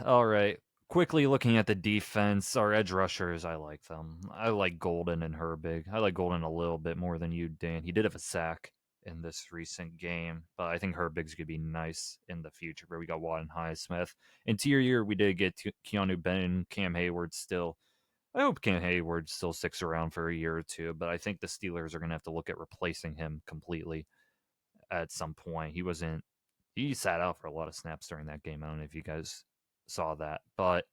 All right. Quickly looking at the defense, our edge rushers, I like them. I like Golden and Herbig. I like Golden a little bit more than you, Dan. He did have a sack in this recent game, but I think Herbig's gonna be nice in the future. Where we got Watt and Highsmith. Interior, we did get Keanu Benton, Cam Hayward still. I hope Cam Hayward still sticks around for a year or two, but I think the Steelers are gonna have to look at replacing him completely at some point. He sat out for a lot of snaps during that game. I don't know if you guys saw that, but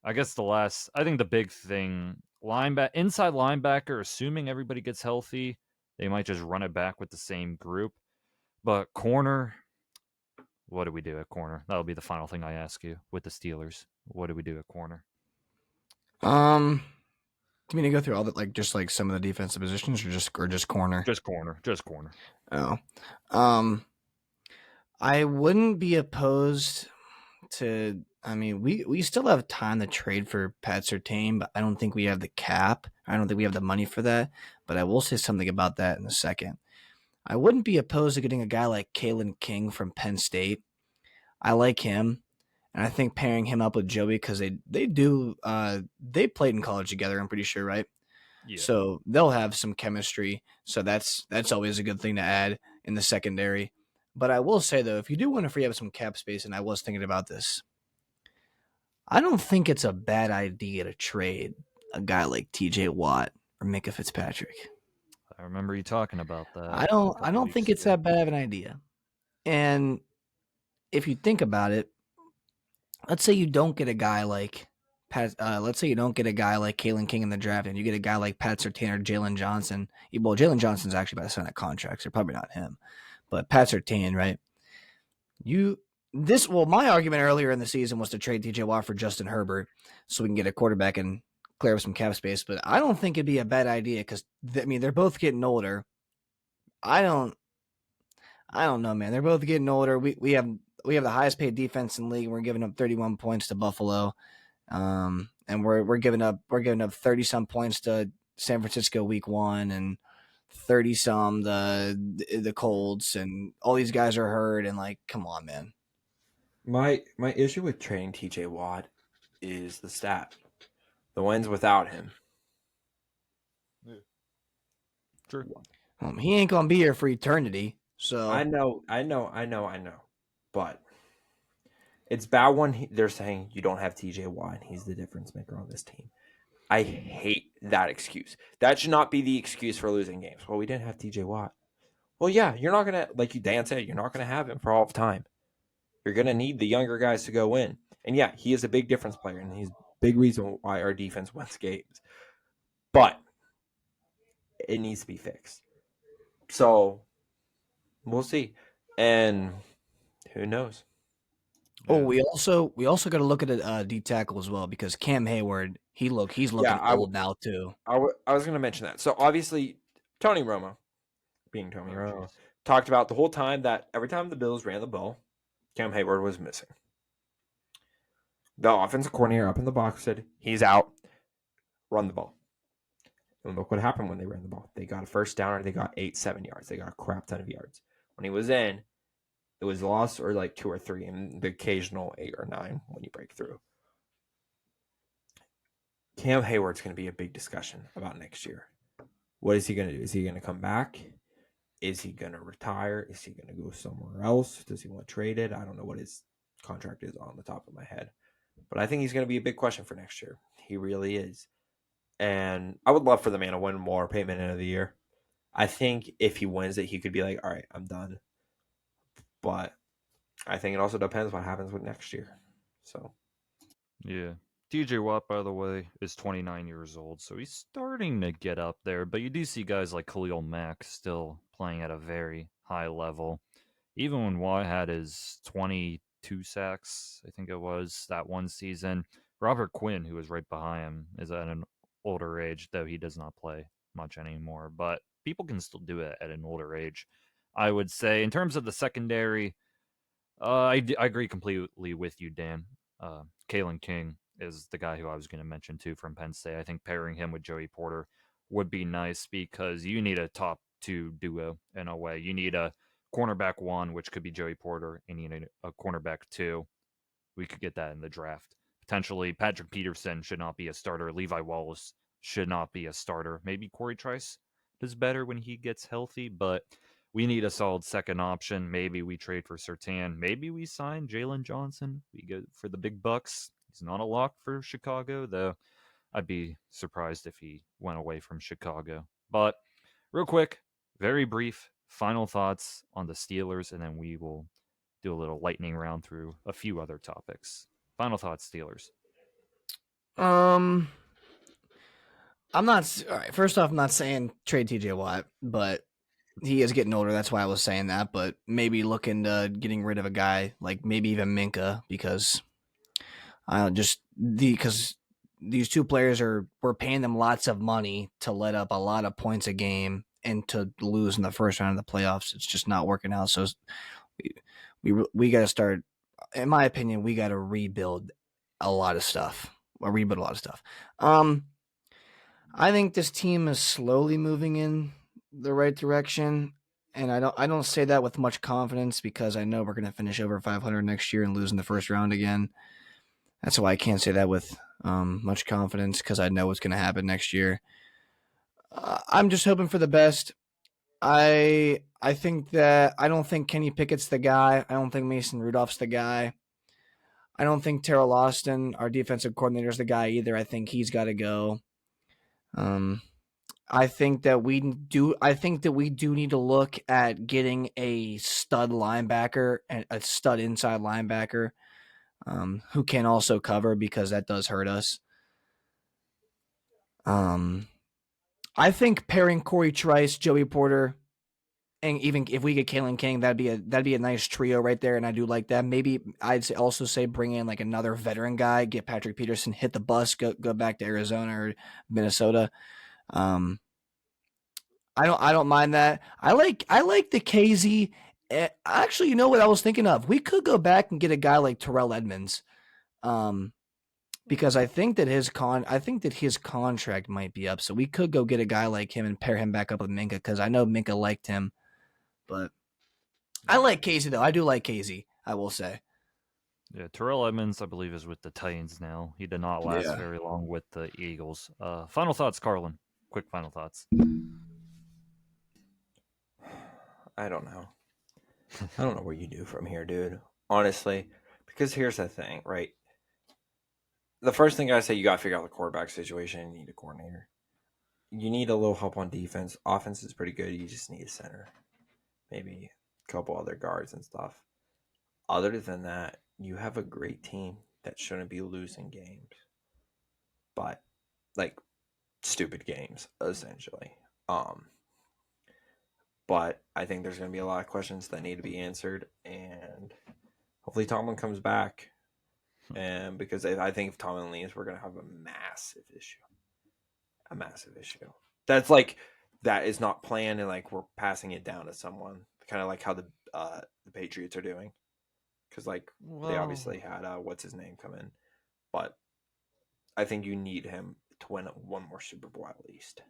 I guess I think the big thing, inside linebacker, assuming everybody gets healthy, they might just run it back with the same group. But corner, what do we do at corner? That'll be the final thing I ask you with the Steelers. What do we do at corner? Do you mean to go through all that, like just like some of the defensive positions, or just corner? Just corner. Oh, I wouldn't be opposed to. I mean, we still have time to trade for Pat Surtain, but I don't think we have the cap. I don't think we have the money for that. But I will say something about that in a second. I wouldn't be opposed to getting a guy like Kalen King from Penn State. I like him, and I think pairing him up with Joey, because they played in college together. I'm pretty sure, right? Yeah. So they'll have some chemistry. So that's always a good thing to add in the secondary. But I will say though, if you do want to free up some cap space, and I was thinking about this, I don't think it's a bad idea to trade a guy like TJ Watt or Micah Fitzpatrick. I remember you talking about that. I don't think it's that bad of an idea. And if you think about it, let's say you don't get a guy like let's say you don't get a guy like Kalen King in the draft, and you get a guy like Pat Surtain or Jalen Johnson. Well, Jalen Johnson's actually about to sign a contract, so probably not him. But Pat Surtain, right? My argument earlier in the season was to trade TJ Watt for Justin Herbert so we can get a quarterback and clear up some cap space. But I don't think it'd be a bad idea because they're both getting older. I don't know, man. They're both getting older. We have the highest paid defense in the league. We're giving up 31 points to Buffalo, and we're giving up 30 some points to San Francisco week 1 and 30 some the Colts, and all these guys are hurt. And like, come on, man. My issue with trading TJ Watt is the stat. The wins without him. Sure. He ain't gonna be here for eternity. So I know. But it's bad when they're saying you don't have TJ Watt. He's the difference maker on this team. I hate that excuse. That should not be the excuse for losing games. Well, we didn't have TJ Watt. Well, yeah, you're not gonna, like Dan said, you're not gonna have him for all of time. You're going to need the younger guys to go in. And yeah, he is a big difference player, and he's a big reason why our defense wins games. But it needs to be fixed. So we'll see. And who knows? Oh, we also got to look at a D tackle as well, because Cam Hayward, he's looking old now too. I was going to mention that. So obviously, Tony Romo, being Tony Romo, talked about the whole time that every time the Bills ran the ball, Cam Hayward was missing. The offensive coordinator up in the box said, he's out. Run the ball. And look what happened when they ran the ball. They got a first down, or they got 7 yards. They got a crap ton of yards. When he was in, it was loss or like 2 or 3, and the occasional 8 or 9 when you break through. Cam Hayward's going to be a big discussion about next year. What is he going to do? Is he going to come back? Is he going to retire? Is he going to go somewhere else? Does he want traded? I don't know what his contract is on the top of my head. But I think he's going to be a big question for next year. He really is. And I would love for the man to win more payment end of the year. I think if he wins it, he could be like, all right, I'm done. But I think it also depends what happens with next year. So, yeah. TJ Watt, by the way, is 29 years old, so he's starting to get up there. But you do see guys like Khalil Mack still playing at a very high level. Even when Watt had his 22 sacks, I think it was, that one season, Robert Quinn, who was right behind him, is at an older age, though he does not play much anymore. But people can still do it at an older age. I would say, in terms of the secondary, I agree completely with you, Dan. Kalen King is the guy who I was going to mention too from Penn State. I think pairing him with Joey Porter would be nice because you need a top two duo in a way. You need a cornerback one, which could be Joey Porter, and you need a cornerback two. We could get that in the draft. Potentially, Patrick Peterson should not be a starter. Levi Wallace should not be a starter. Maybe Corey Trice does better when he gets healthy, but we need a solid second option. Maybe we trade for Surtain. Maybe we sign Jalen Johnson. We go for the big bucks. He's not a lock for Chicago, though I'd be surprised if he went away from Chicago. But real quick, very brief final thoughts on the Steelers, and then we will do a little lightning round through a few other topics. Final thoughts, Steelers. I'm not. All right, first off, I'm not saying trade TJ Watt, but he is getting older. That's why I was saying that. But maybe looking to getting rid of a guy like maybe even Minka because because these two players we're paying them lots of money to let up a lot of points a game and to lose in the first round of the playoffs. It's just not working out. So we got to start. In my opinion, we got to rebuild a lot of stuff. I think this team is slowly moving in the right direction, and I don't say that with much confidence because I know we're going to finish over 500 next year and lose in the first round again. That's why I can't say that with much confidence because I know what's going to happen next year. I'm just hoping for the best. I think that I don't think Kenny Pickett's the guy. I don't think Mason Rudolph's the guy. I don't think Terrell Austin, our defensive coordinator, is the guy either. I think he's got to go. I think that we do need to look at getting a stud linebacker and a stud inside linebacker who can also cover because that does hurt us. I think pairing Corey Trice, Joey Porter, and even if we get Kalen King, that'd be a nice trio right there, and I do like that. Maybe I'd also say bring in like another veteran guy, get Patrick Peterson, hit the bus, go back to Arizona or Minnesota. I don't mind that. I like the KZ. Actually, you know what I was thinking of? We could go back and get a guy like Terrell Edmonds, because I think that his contract might be up. So we could go get a guy like him and pair him back up with Minka because I know Minka liked him. But I like Casey though. I do like Casey. I will say. Yeah, Terrell Edmonds, I believe, is with the Titans now. He did not last very long with the Eagles. Final thoughts, Carlin. Quick final thoughts. I don't know. I don't know what you do from here, dude. Honestly, because here's the thing, right? The first thing I say, you got to figure out the quarterback situation. You need a coordinator. You need a little help on defense. Offense is pretty good. You just need a center. Maybe a couple other guards and stuff. Other than that, you have a great team that shouldn't be losing games. But, like, stupid games, essentially. But I think there's going to be a lot of questions that need to be answered. And hopefully Tomlin comes back. And because I think if Tomlin leaves, we're going to have a massive issue. That's like, that is not planned and like we're passing it down to someone. Kind of like how the Patriots are doing. Because like they obviously had what's his name come in. But I think you need him to win one more Super Bowl at least.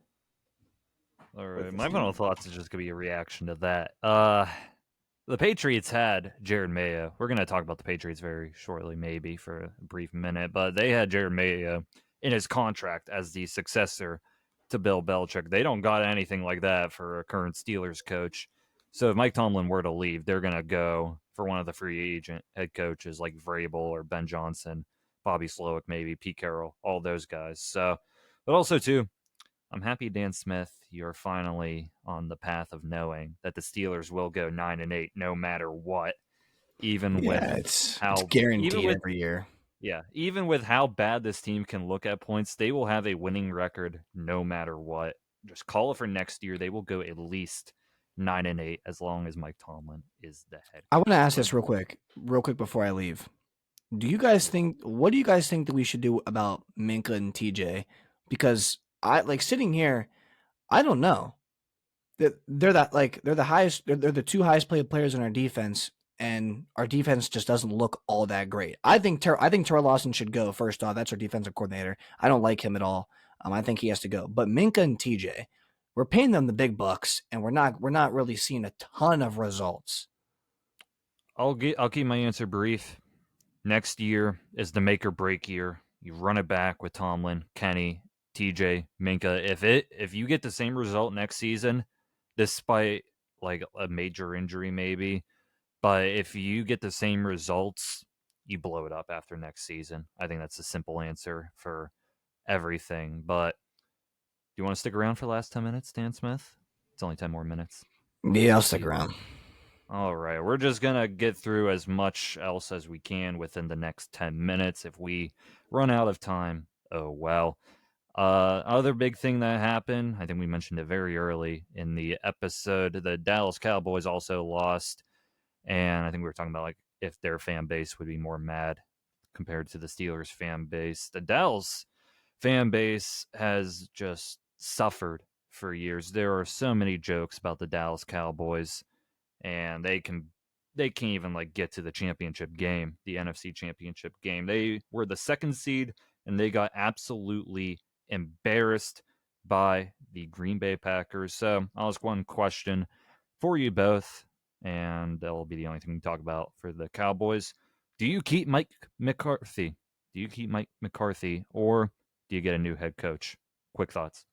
All right, my final thoughts is just going to be a reaction to that. The Patriots had Jared Mayo. We're going to talk about the Patriots very shortly, maybe for a brief minute, but they had Jared Mayo in his contract as the successor to Bill Belichick. They don't got anything like that for a current Steelers coach. So if Mike Tomlin were to leave, they're going to go for one of the free agent head coaches like Vrabel or Ben Johnson, Bobby Slowick, maybe Pete Carroll, all those guys. So, but also too, I'm happy, Dan Smith, you're finally on the path of knowing that the Steelers will go 9-8 no matter what, even with it's guaranteed every year. Yeah, even with how bad this team can look at points, they will have a winning record no matter what. Just call it for next year. They will go at least 9-8 as long as Mike Tomlin is the head coach. I want to ask this real quick before I leave. What do you guys think that we should do about Minka and TJ? Because I like sitting here. I don't know. They're they're the highest. They're the two highest paid players in our defense, and our defense just doesn't look all that great. I think Terrell Lawson should go first off. That's our defensive coordinator. I don't like him at all. I think he has to go. But Minka and TJ, we're paying them the big bucks, and we're not really seeing a ton of results. I'll keep my answer brief. Next year is the make or break year. You run it back with Tomlin, Kenny, TJ, Minka. If you get the same result next season, despite like a major injury maybe, but if you get the same results, you blow it up after next season. I think that's a simple answer for everything. But do you want to stick around for the last 10 minutes, Dan Smith? It's only 10 more minutes. Yeah, I'll stick around. All right, we're just going to get through as much else as we can within the next 10 minutes. If we run out of time, oh well. Other big thing that happened, I think we mentioned it very early in the episode, the Dallas Cowboys also lost, and I think we were talking about like if their fan base would be more mad compared to the Steelers fan base. The Dallas fan base has just suffered for years. There are so many jokes about the Dallas Cowboys, and they can't even like get to the championship game, the NFC championship game. They were the second seed, and they got absolutely embarrassed by the Green Bay Packers. So I'll ask one question for you both, and that'll be the only thing we talk about for the Cowboys. Do you keep Mike McCarthy? Do you keep Mike McCarthy, or do you get a new head coach? Quick thoughts.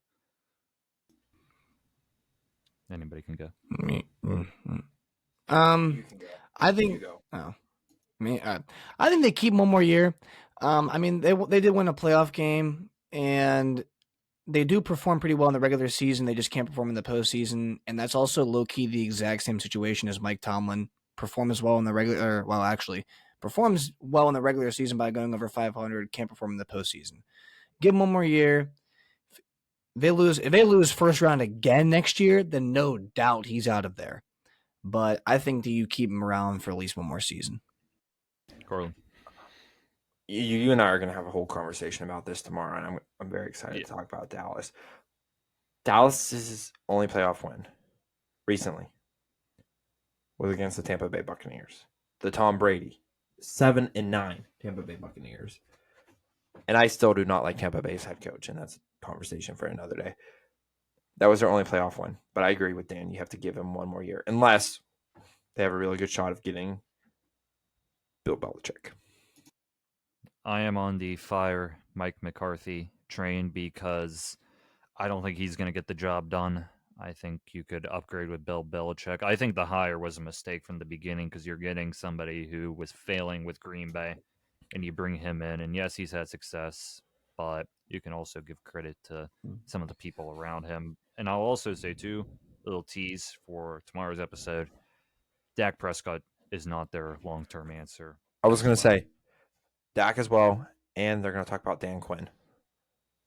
Anybody can go. I think. Oh, I think they keep one more year. I mean, they did win a playoff game, and they do perform pretty well in the regular season. They just can't perform in the postseason, and that's also low key the exact same situation as Mike Tomlin performs well in the regular. Well, actually, performs well in the regular season by going over 500. Can't perform in the postseason. Give them one more year. If they lose first round again next year, then no doubt he's out of there. But I think that you keep him around for at least one more season. Carlin. You and I are going to have a whole conversation about this tomorrow, and I'm very excited to talk about Dallas. Dallas's only playoff win recently was against the Tampa Bay Buccaneers. The Tom Brady 7-9 Tampa Bay Buccaneers. And I still do not like Tampa Bay's head coach, and that's a conversation for another day. That was their only playoff win. But I agree with Dan. You have to give him one more year, unless they have a really good shot of getting Bill Belichick. I am on the fire Mike McCarthy train because I don't think he's going to get the job done. I think you could upgrade with Bill Belichick. I think the hire was a mistake from the beginning because you're getting somebody who was failing with Green Bay, and you bring him in. And yes, he's had success, but you can also give credit to some of the people around him. And I'll also say, too, a little tease for tomorrow's episode, Dak Prescott is not their long-term answer. I was going to say Dak as well, and they're going to talk about Dan Quinn.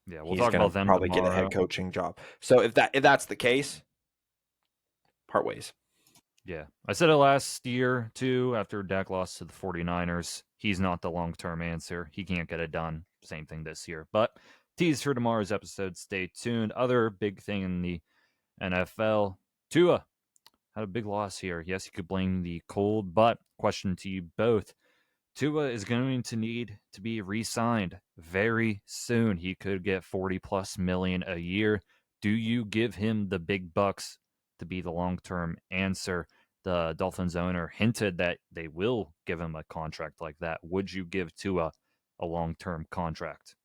Yeah, we'll talk about them probably tomorrow. Get a head coaching job. So if that's the case, part ways. Yeah, I said it last year, too, after Dak lost to the 49ers. He's not the long-term answer. He can't get it done. Same thing this year. But tease for tomorrow's episode. Stay tuned. Other big thing in the NFL, Tua had a big loss here. Yes, you could blame the cold, but question to you both. Tua is going to need to be re-signed very soon. He could get $40+ million a year. Do you give him the big bucks to be the long-term answer? The Dolphins owner hinted that they will give him a contract like that. Would you give Tua a long-term contract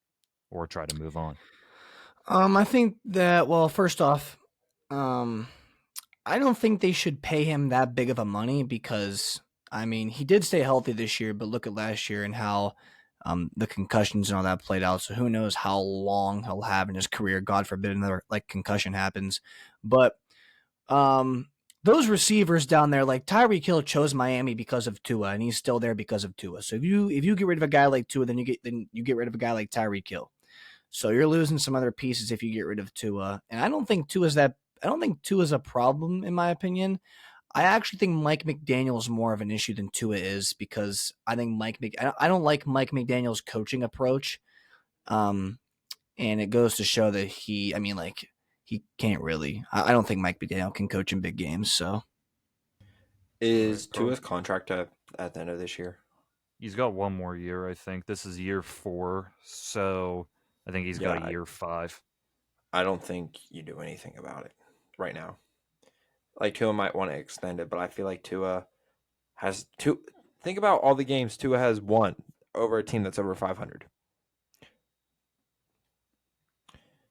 or try to move on? I think that, well, first off, I don't think they should pay him that big of a money because, I mean, he did stay healthy this year, but look at last year and how the concussions and all that played out. So who knows how long he'll have in his career. God forbid another like concussion happens. But those receivers down there, like Tyreek Hill chose Miami because of Tua, and he's still there because of Tua. So if you get rid of a guy like Tua, then you get rid of a guy like Tyreek Hill. So you're losing some other pieces if you get rid of Tua. And I don't think Tua's a problem, in my opinion. I actually think Mike McDaniel's more of an issue than Tua is because I think I don't like Mike McDaniel's coaching approach. And and it goes to show that he can't really. I don't think Mike McDaniel can coach in big games. So Is Right, Carl. Tua's contract up at the end of this year? He's got one more year, I think. This is year 4, so I think he's got a Yeah, year 5. I don't think you do anything about it right now. Like Tua might want to extend it, but I feel like Tua has two. Think about all the games Tua has won over a team that's over 500.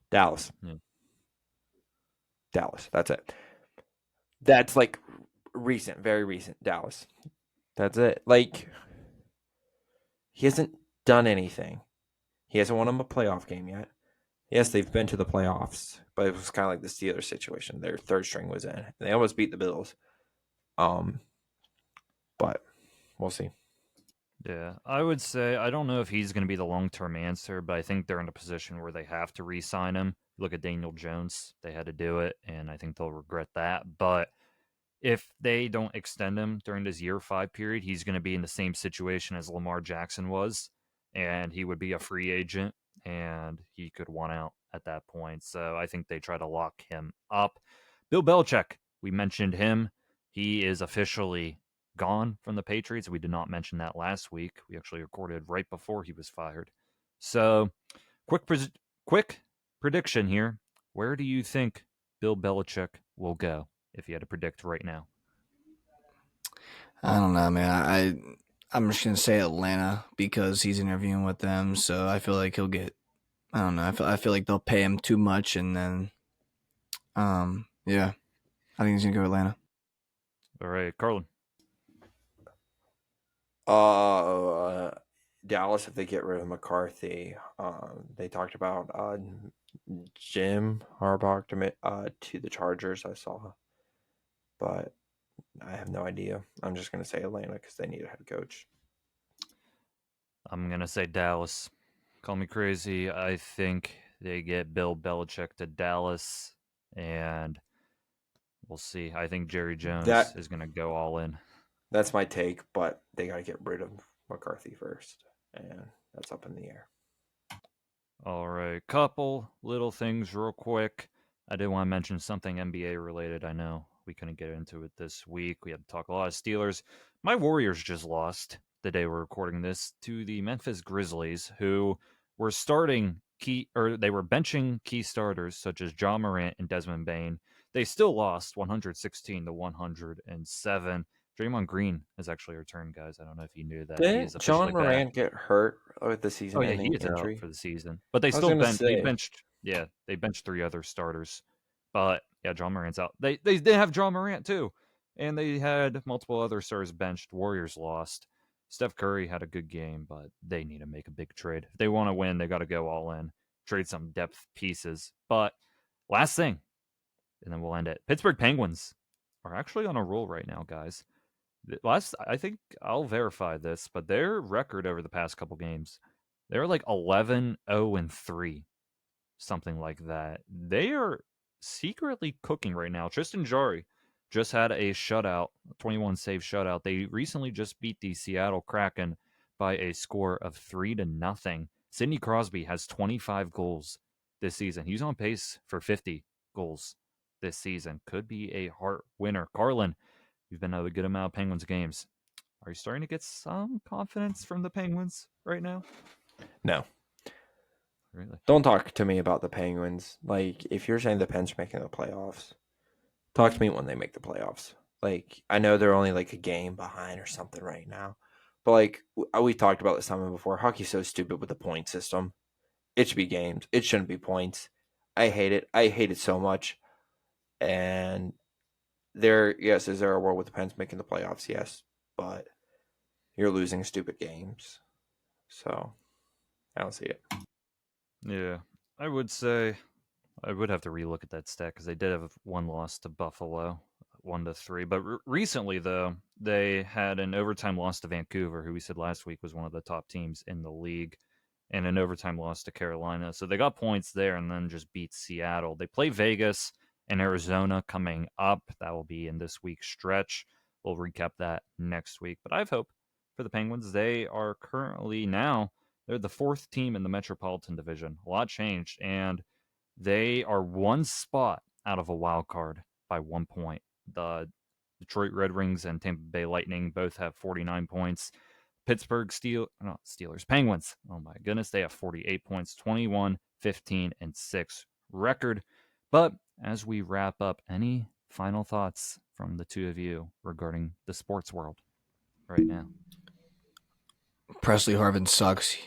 Dallas. Yeah. Dallas. That's it. That's like recent, very recent. Dallas. That's it. Like he hasn't done anything. He hasn't won them a playoff game yet. Yes, they've been to the playoffs, but it was kind of like the Steelers situation. Their third string was in. And they almost beat the Bills. But we'll see. Yeah, I would say I don't know if he's going to be the long-term answer, but I think they're in a position where they have to re-sign him. Look at Daniel Jones; they had to do it, and I think they'll regret that. But if they don't extend him during this year 5 period, he's going to be in the same situation as Lamar Jackson was, and he would be a free agent, and he could want out at that point. So I think they try to lock him up. Bill Belichick, we mentioned him. He is officially gone from the Patriots. We did not mention that last week. We actually recorded right before he was fired. So, quick prediction here. Where do you think Bill Belichick will go if you had to predict right now? I don't know, man. I'm just gonna say Atlanta because he's interviewing with them. So I feel like he'll get. I don't know. I feel like they'll pay him too much, and then yeah, I think he's gonna go Atlanta. All right, Carlin. Uh, Dallas, if they get rid of McCarthy, they talked about Jim Harbaugh to the Chargers. I saw, but I have no idea. I'm just gonna say Atlanta because they need a head coach. I'm going to say Dallas. Call me crazy. I think they get Bill Belichick to Dallas, and we'll see. I think Jerry Jones That is going to go all in. that's my take, but they gotta get rid of McCarthy first, and that's up in the air. All right, couple little things real quick. I did want to mention something NBA related. I know we couldn't get into it this week. We had to talk a lot of Steelers. My Warriors just lost the day we're recording this to the Memphis Grizzlies, who were starting they were benching key starters such as John Morant and Desmond Bain. They still lost 116 to 107. Draymond Green has actually returned, guys. I don't know if you knew that. He is Didn't officially John back. Morant get hurt with the Oh yeah, he season-ending is out injury? for the season. But they I was still gonna they say. benched they benched 3 other starters. But yeah, John Morant's out. They have John Morant too. And they had multiple other stars benched. Warriors lost. Steph Curry had a good game, but they need to make a big trade. If they want to win, they got to go all in. Trade some depth pieces. But last thing, and then we'll end it. Pittsburgh Penguins are actually on a roll right now, guys. I think I'll verify this, but their record over the past couple games, they're like 11-0-3, something like that. They are secretly cooking right now. Tristan Jarry just had a shutout, 21 save shutout. They recently just beat the Seattle Kraken by a score of 3-0. Sidney Crosby has 25 goals this season. He's on pace for 50 goals this season. Could be a heart winner. Carlin, you've been at a good amount of Penguins games. Are you starting to get some confidence from the Penguins right now? No. Really? Don't talk to me about the Penguins. Like, if you're saying the Pens are making the playoffs, talk to me when they make the playoffs. Like, I know they're only like a game behind or something right now, but like we talked about this time before, hockey's so stupid with the point system. It should be games. It shouldn't be points. I hate it. I hate it so much. And is there a world with the Pens making the playoffs? Yes, but you're losing stupid games, so I don't see it. Yeah, I would say I would have to relook at that stat because they did have one loss to Buffalo, 1-3. But recently, though, they had an overtime loss to Vancouver, who we said last week was one of the top teams in the league, and an overtime loss to Carolina. So they got points there and then just beat Seattle. They play Vegas and Arizona coming up. That will be in this week's stretch. We'll recap that next week. But I have hope for the Penguins. They are currently now They're the 4th team in the Metropolitan Division. A lot changed, and they are 1 spot out of a wild card by 1 point. The Detroit Red Wings and Tampa Bay Lightning both have 49 points. Penguins. Oh my goodness, they have 48 points, 21, 15, and 6 record. But as we wrap up, any final thoughts from the two of you regarding the sports world right now? Presley Harvin sucks.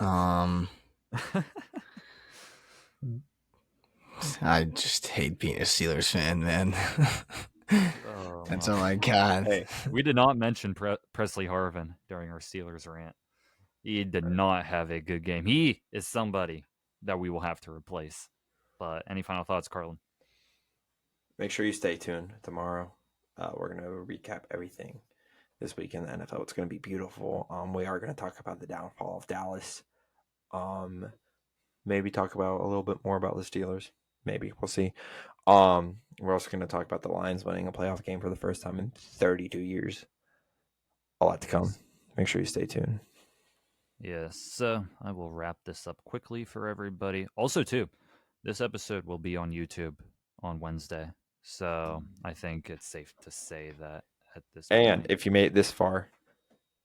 I just hate being a Steelers fan, man. That's all I got. Hey, we did not mention Presley Harvin during our Steelers rant. He did not have a good game. He is somebody that we will have to replace. But any final thoughts, Carlin? Make sure you stay tuned tomorrow. We're going to recap everything this week in the NFL. It's going to be beautiful. We are going to talk about the downfall of Dallas. Maybe talk about a little bit more about the Steelers. Maybe. We'll see. We're also going to talk about the Lions winning a playoff game for the first time in 32 years. A lot to come. Make sure you stay tuned. Yes, so I will wrap this up quickly for everybody. Also, too, this episode will be on YouTube on Wednesday. So I think it's safe to say that at this point. And if you made it this far,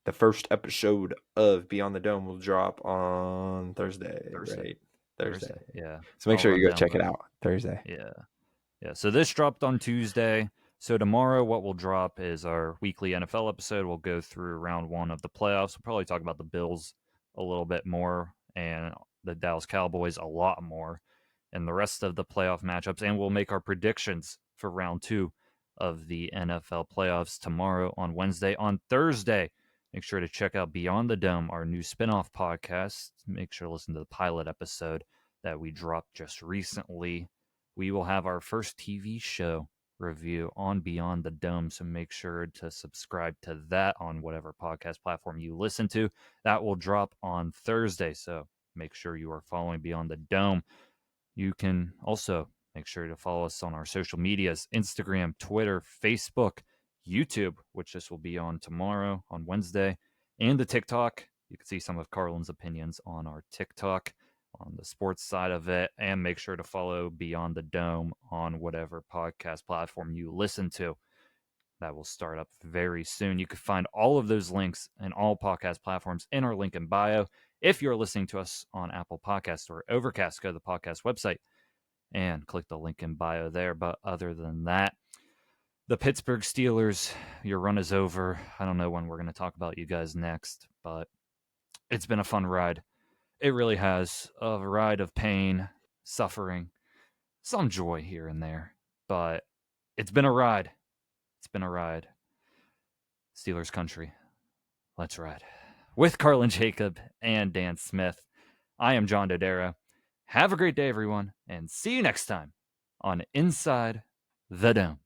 the first episode of Beyond the Dome will drop on Thursday. Right? Thursday. Yeah. So make sure you go check it out Thursday. Yeah. So this dropped on Tuesday. So tomorrow, what will drop is our weekly NFL episode. We'll go through round 1 of the playoffs. We'll probably talk about the Bills a little bit more and the Dallas Cowboys a lot more and the rest of the playoff matchups. And we'll make our predictions for round 2 of the NFL playoffs tomorrow on Wednesday. On Thursday, make sure to check out Beyond the Dome, our new spinoff podcast. Make sure to listen to the pilot episode that we dropped just recently. We will have our first TV show review on Beyond the Dome, so make sure to subscribe to that on whatever podcast platform you listen to. That will drop on Thursday, so make sure you are following Beyond the Dome. You can also make sure to follow us on our social medias, Instagram, Twitter, Facebook, YouTube, which this will be on tomorrow, on Wednesday, and the TikTok. You can see some of Carlin's opinions on our TikTok, on the sports side of it, and make sure to follow Beyond the Dome on whatever podcast platform you listen to. That will start up very soon. You can find all of those links and all podcast platforms in our link in bio. If you're listening to us on Apple Podcasts or Overcast, go to the podcast website and click the link in bio there. But other than that, the Pittsburgh Steelers, your run is over. I don't know when we're going to talk about you guys next, but it's been a fun ride. It really has. A ride of pain, suffering, some joy here and there, but it's been a ride. It's been a ride. Steelers country. Let's ride. With Carlin Jacob and Dan Smith, I am John Dodaro. Have a great day, everyone, and see you next time on Inside the Dome.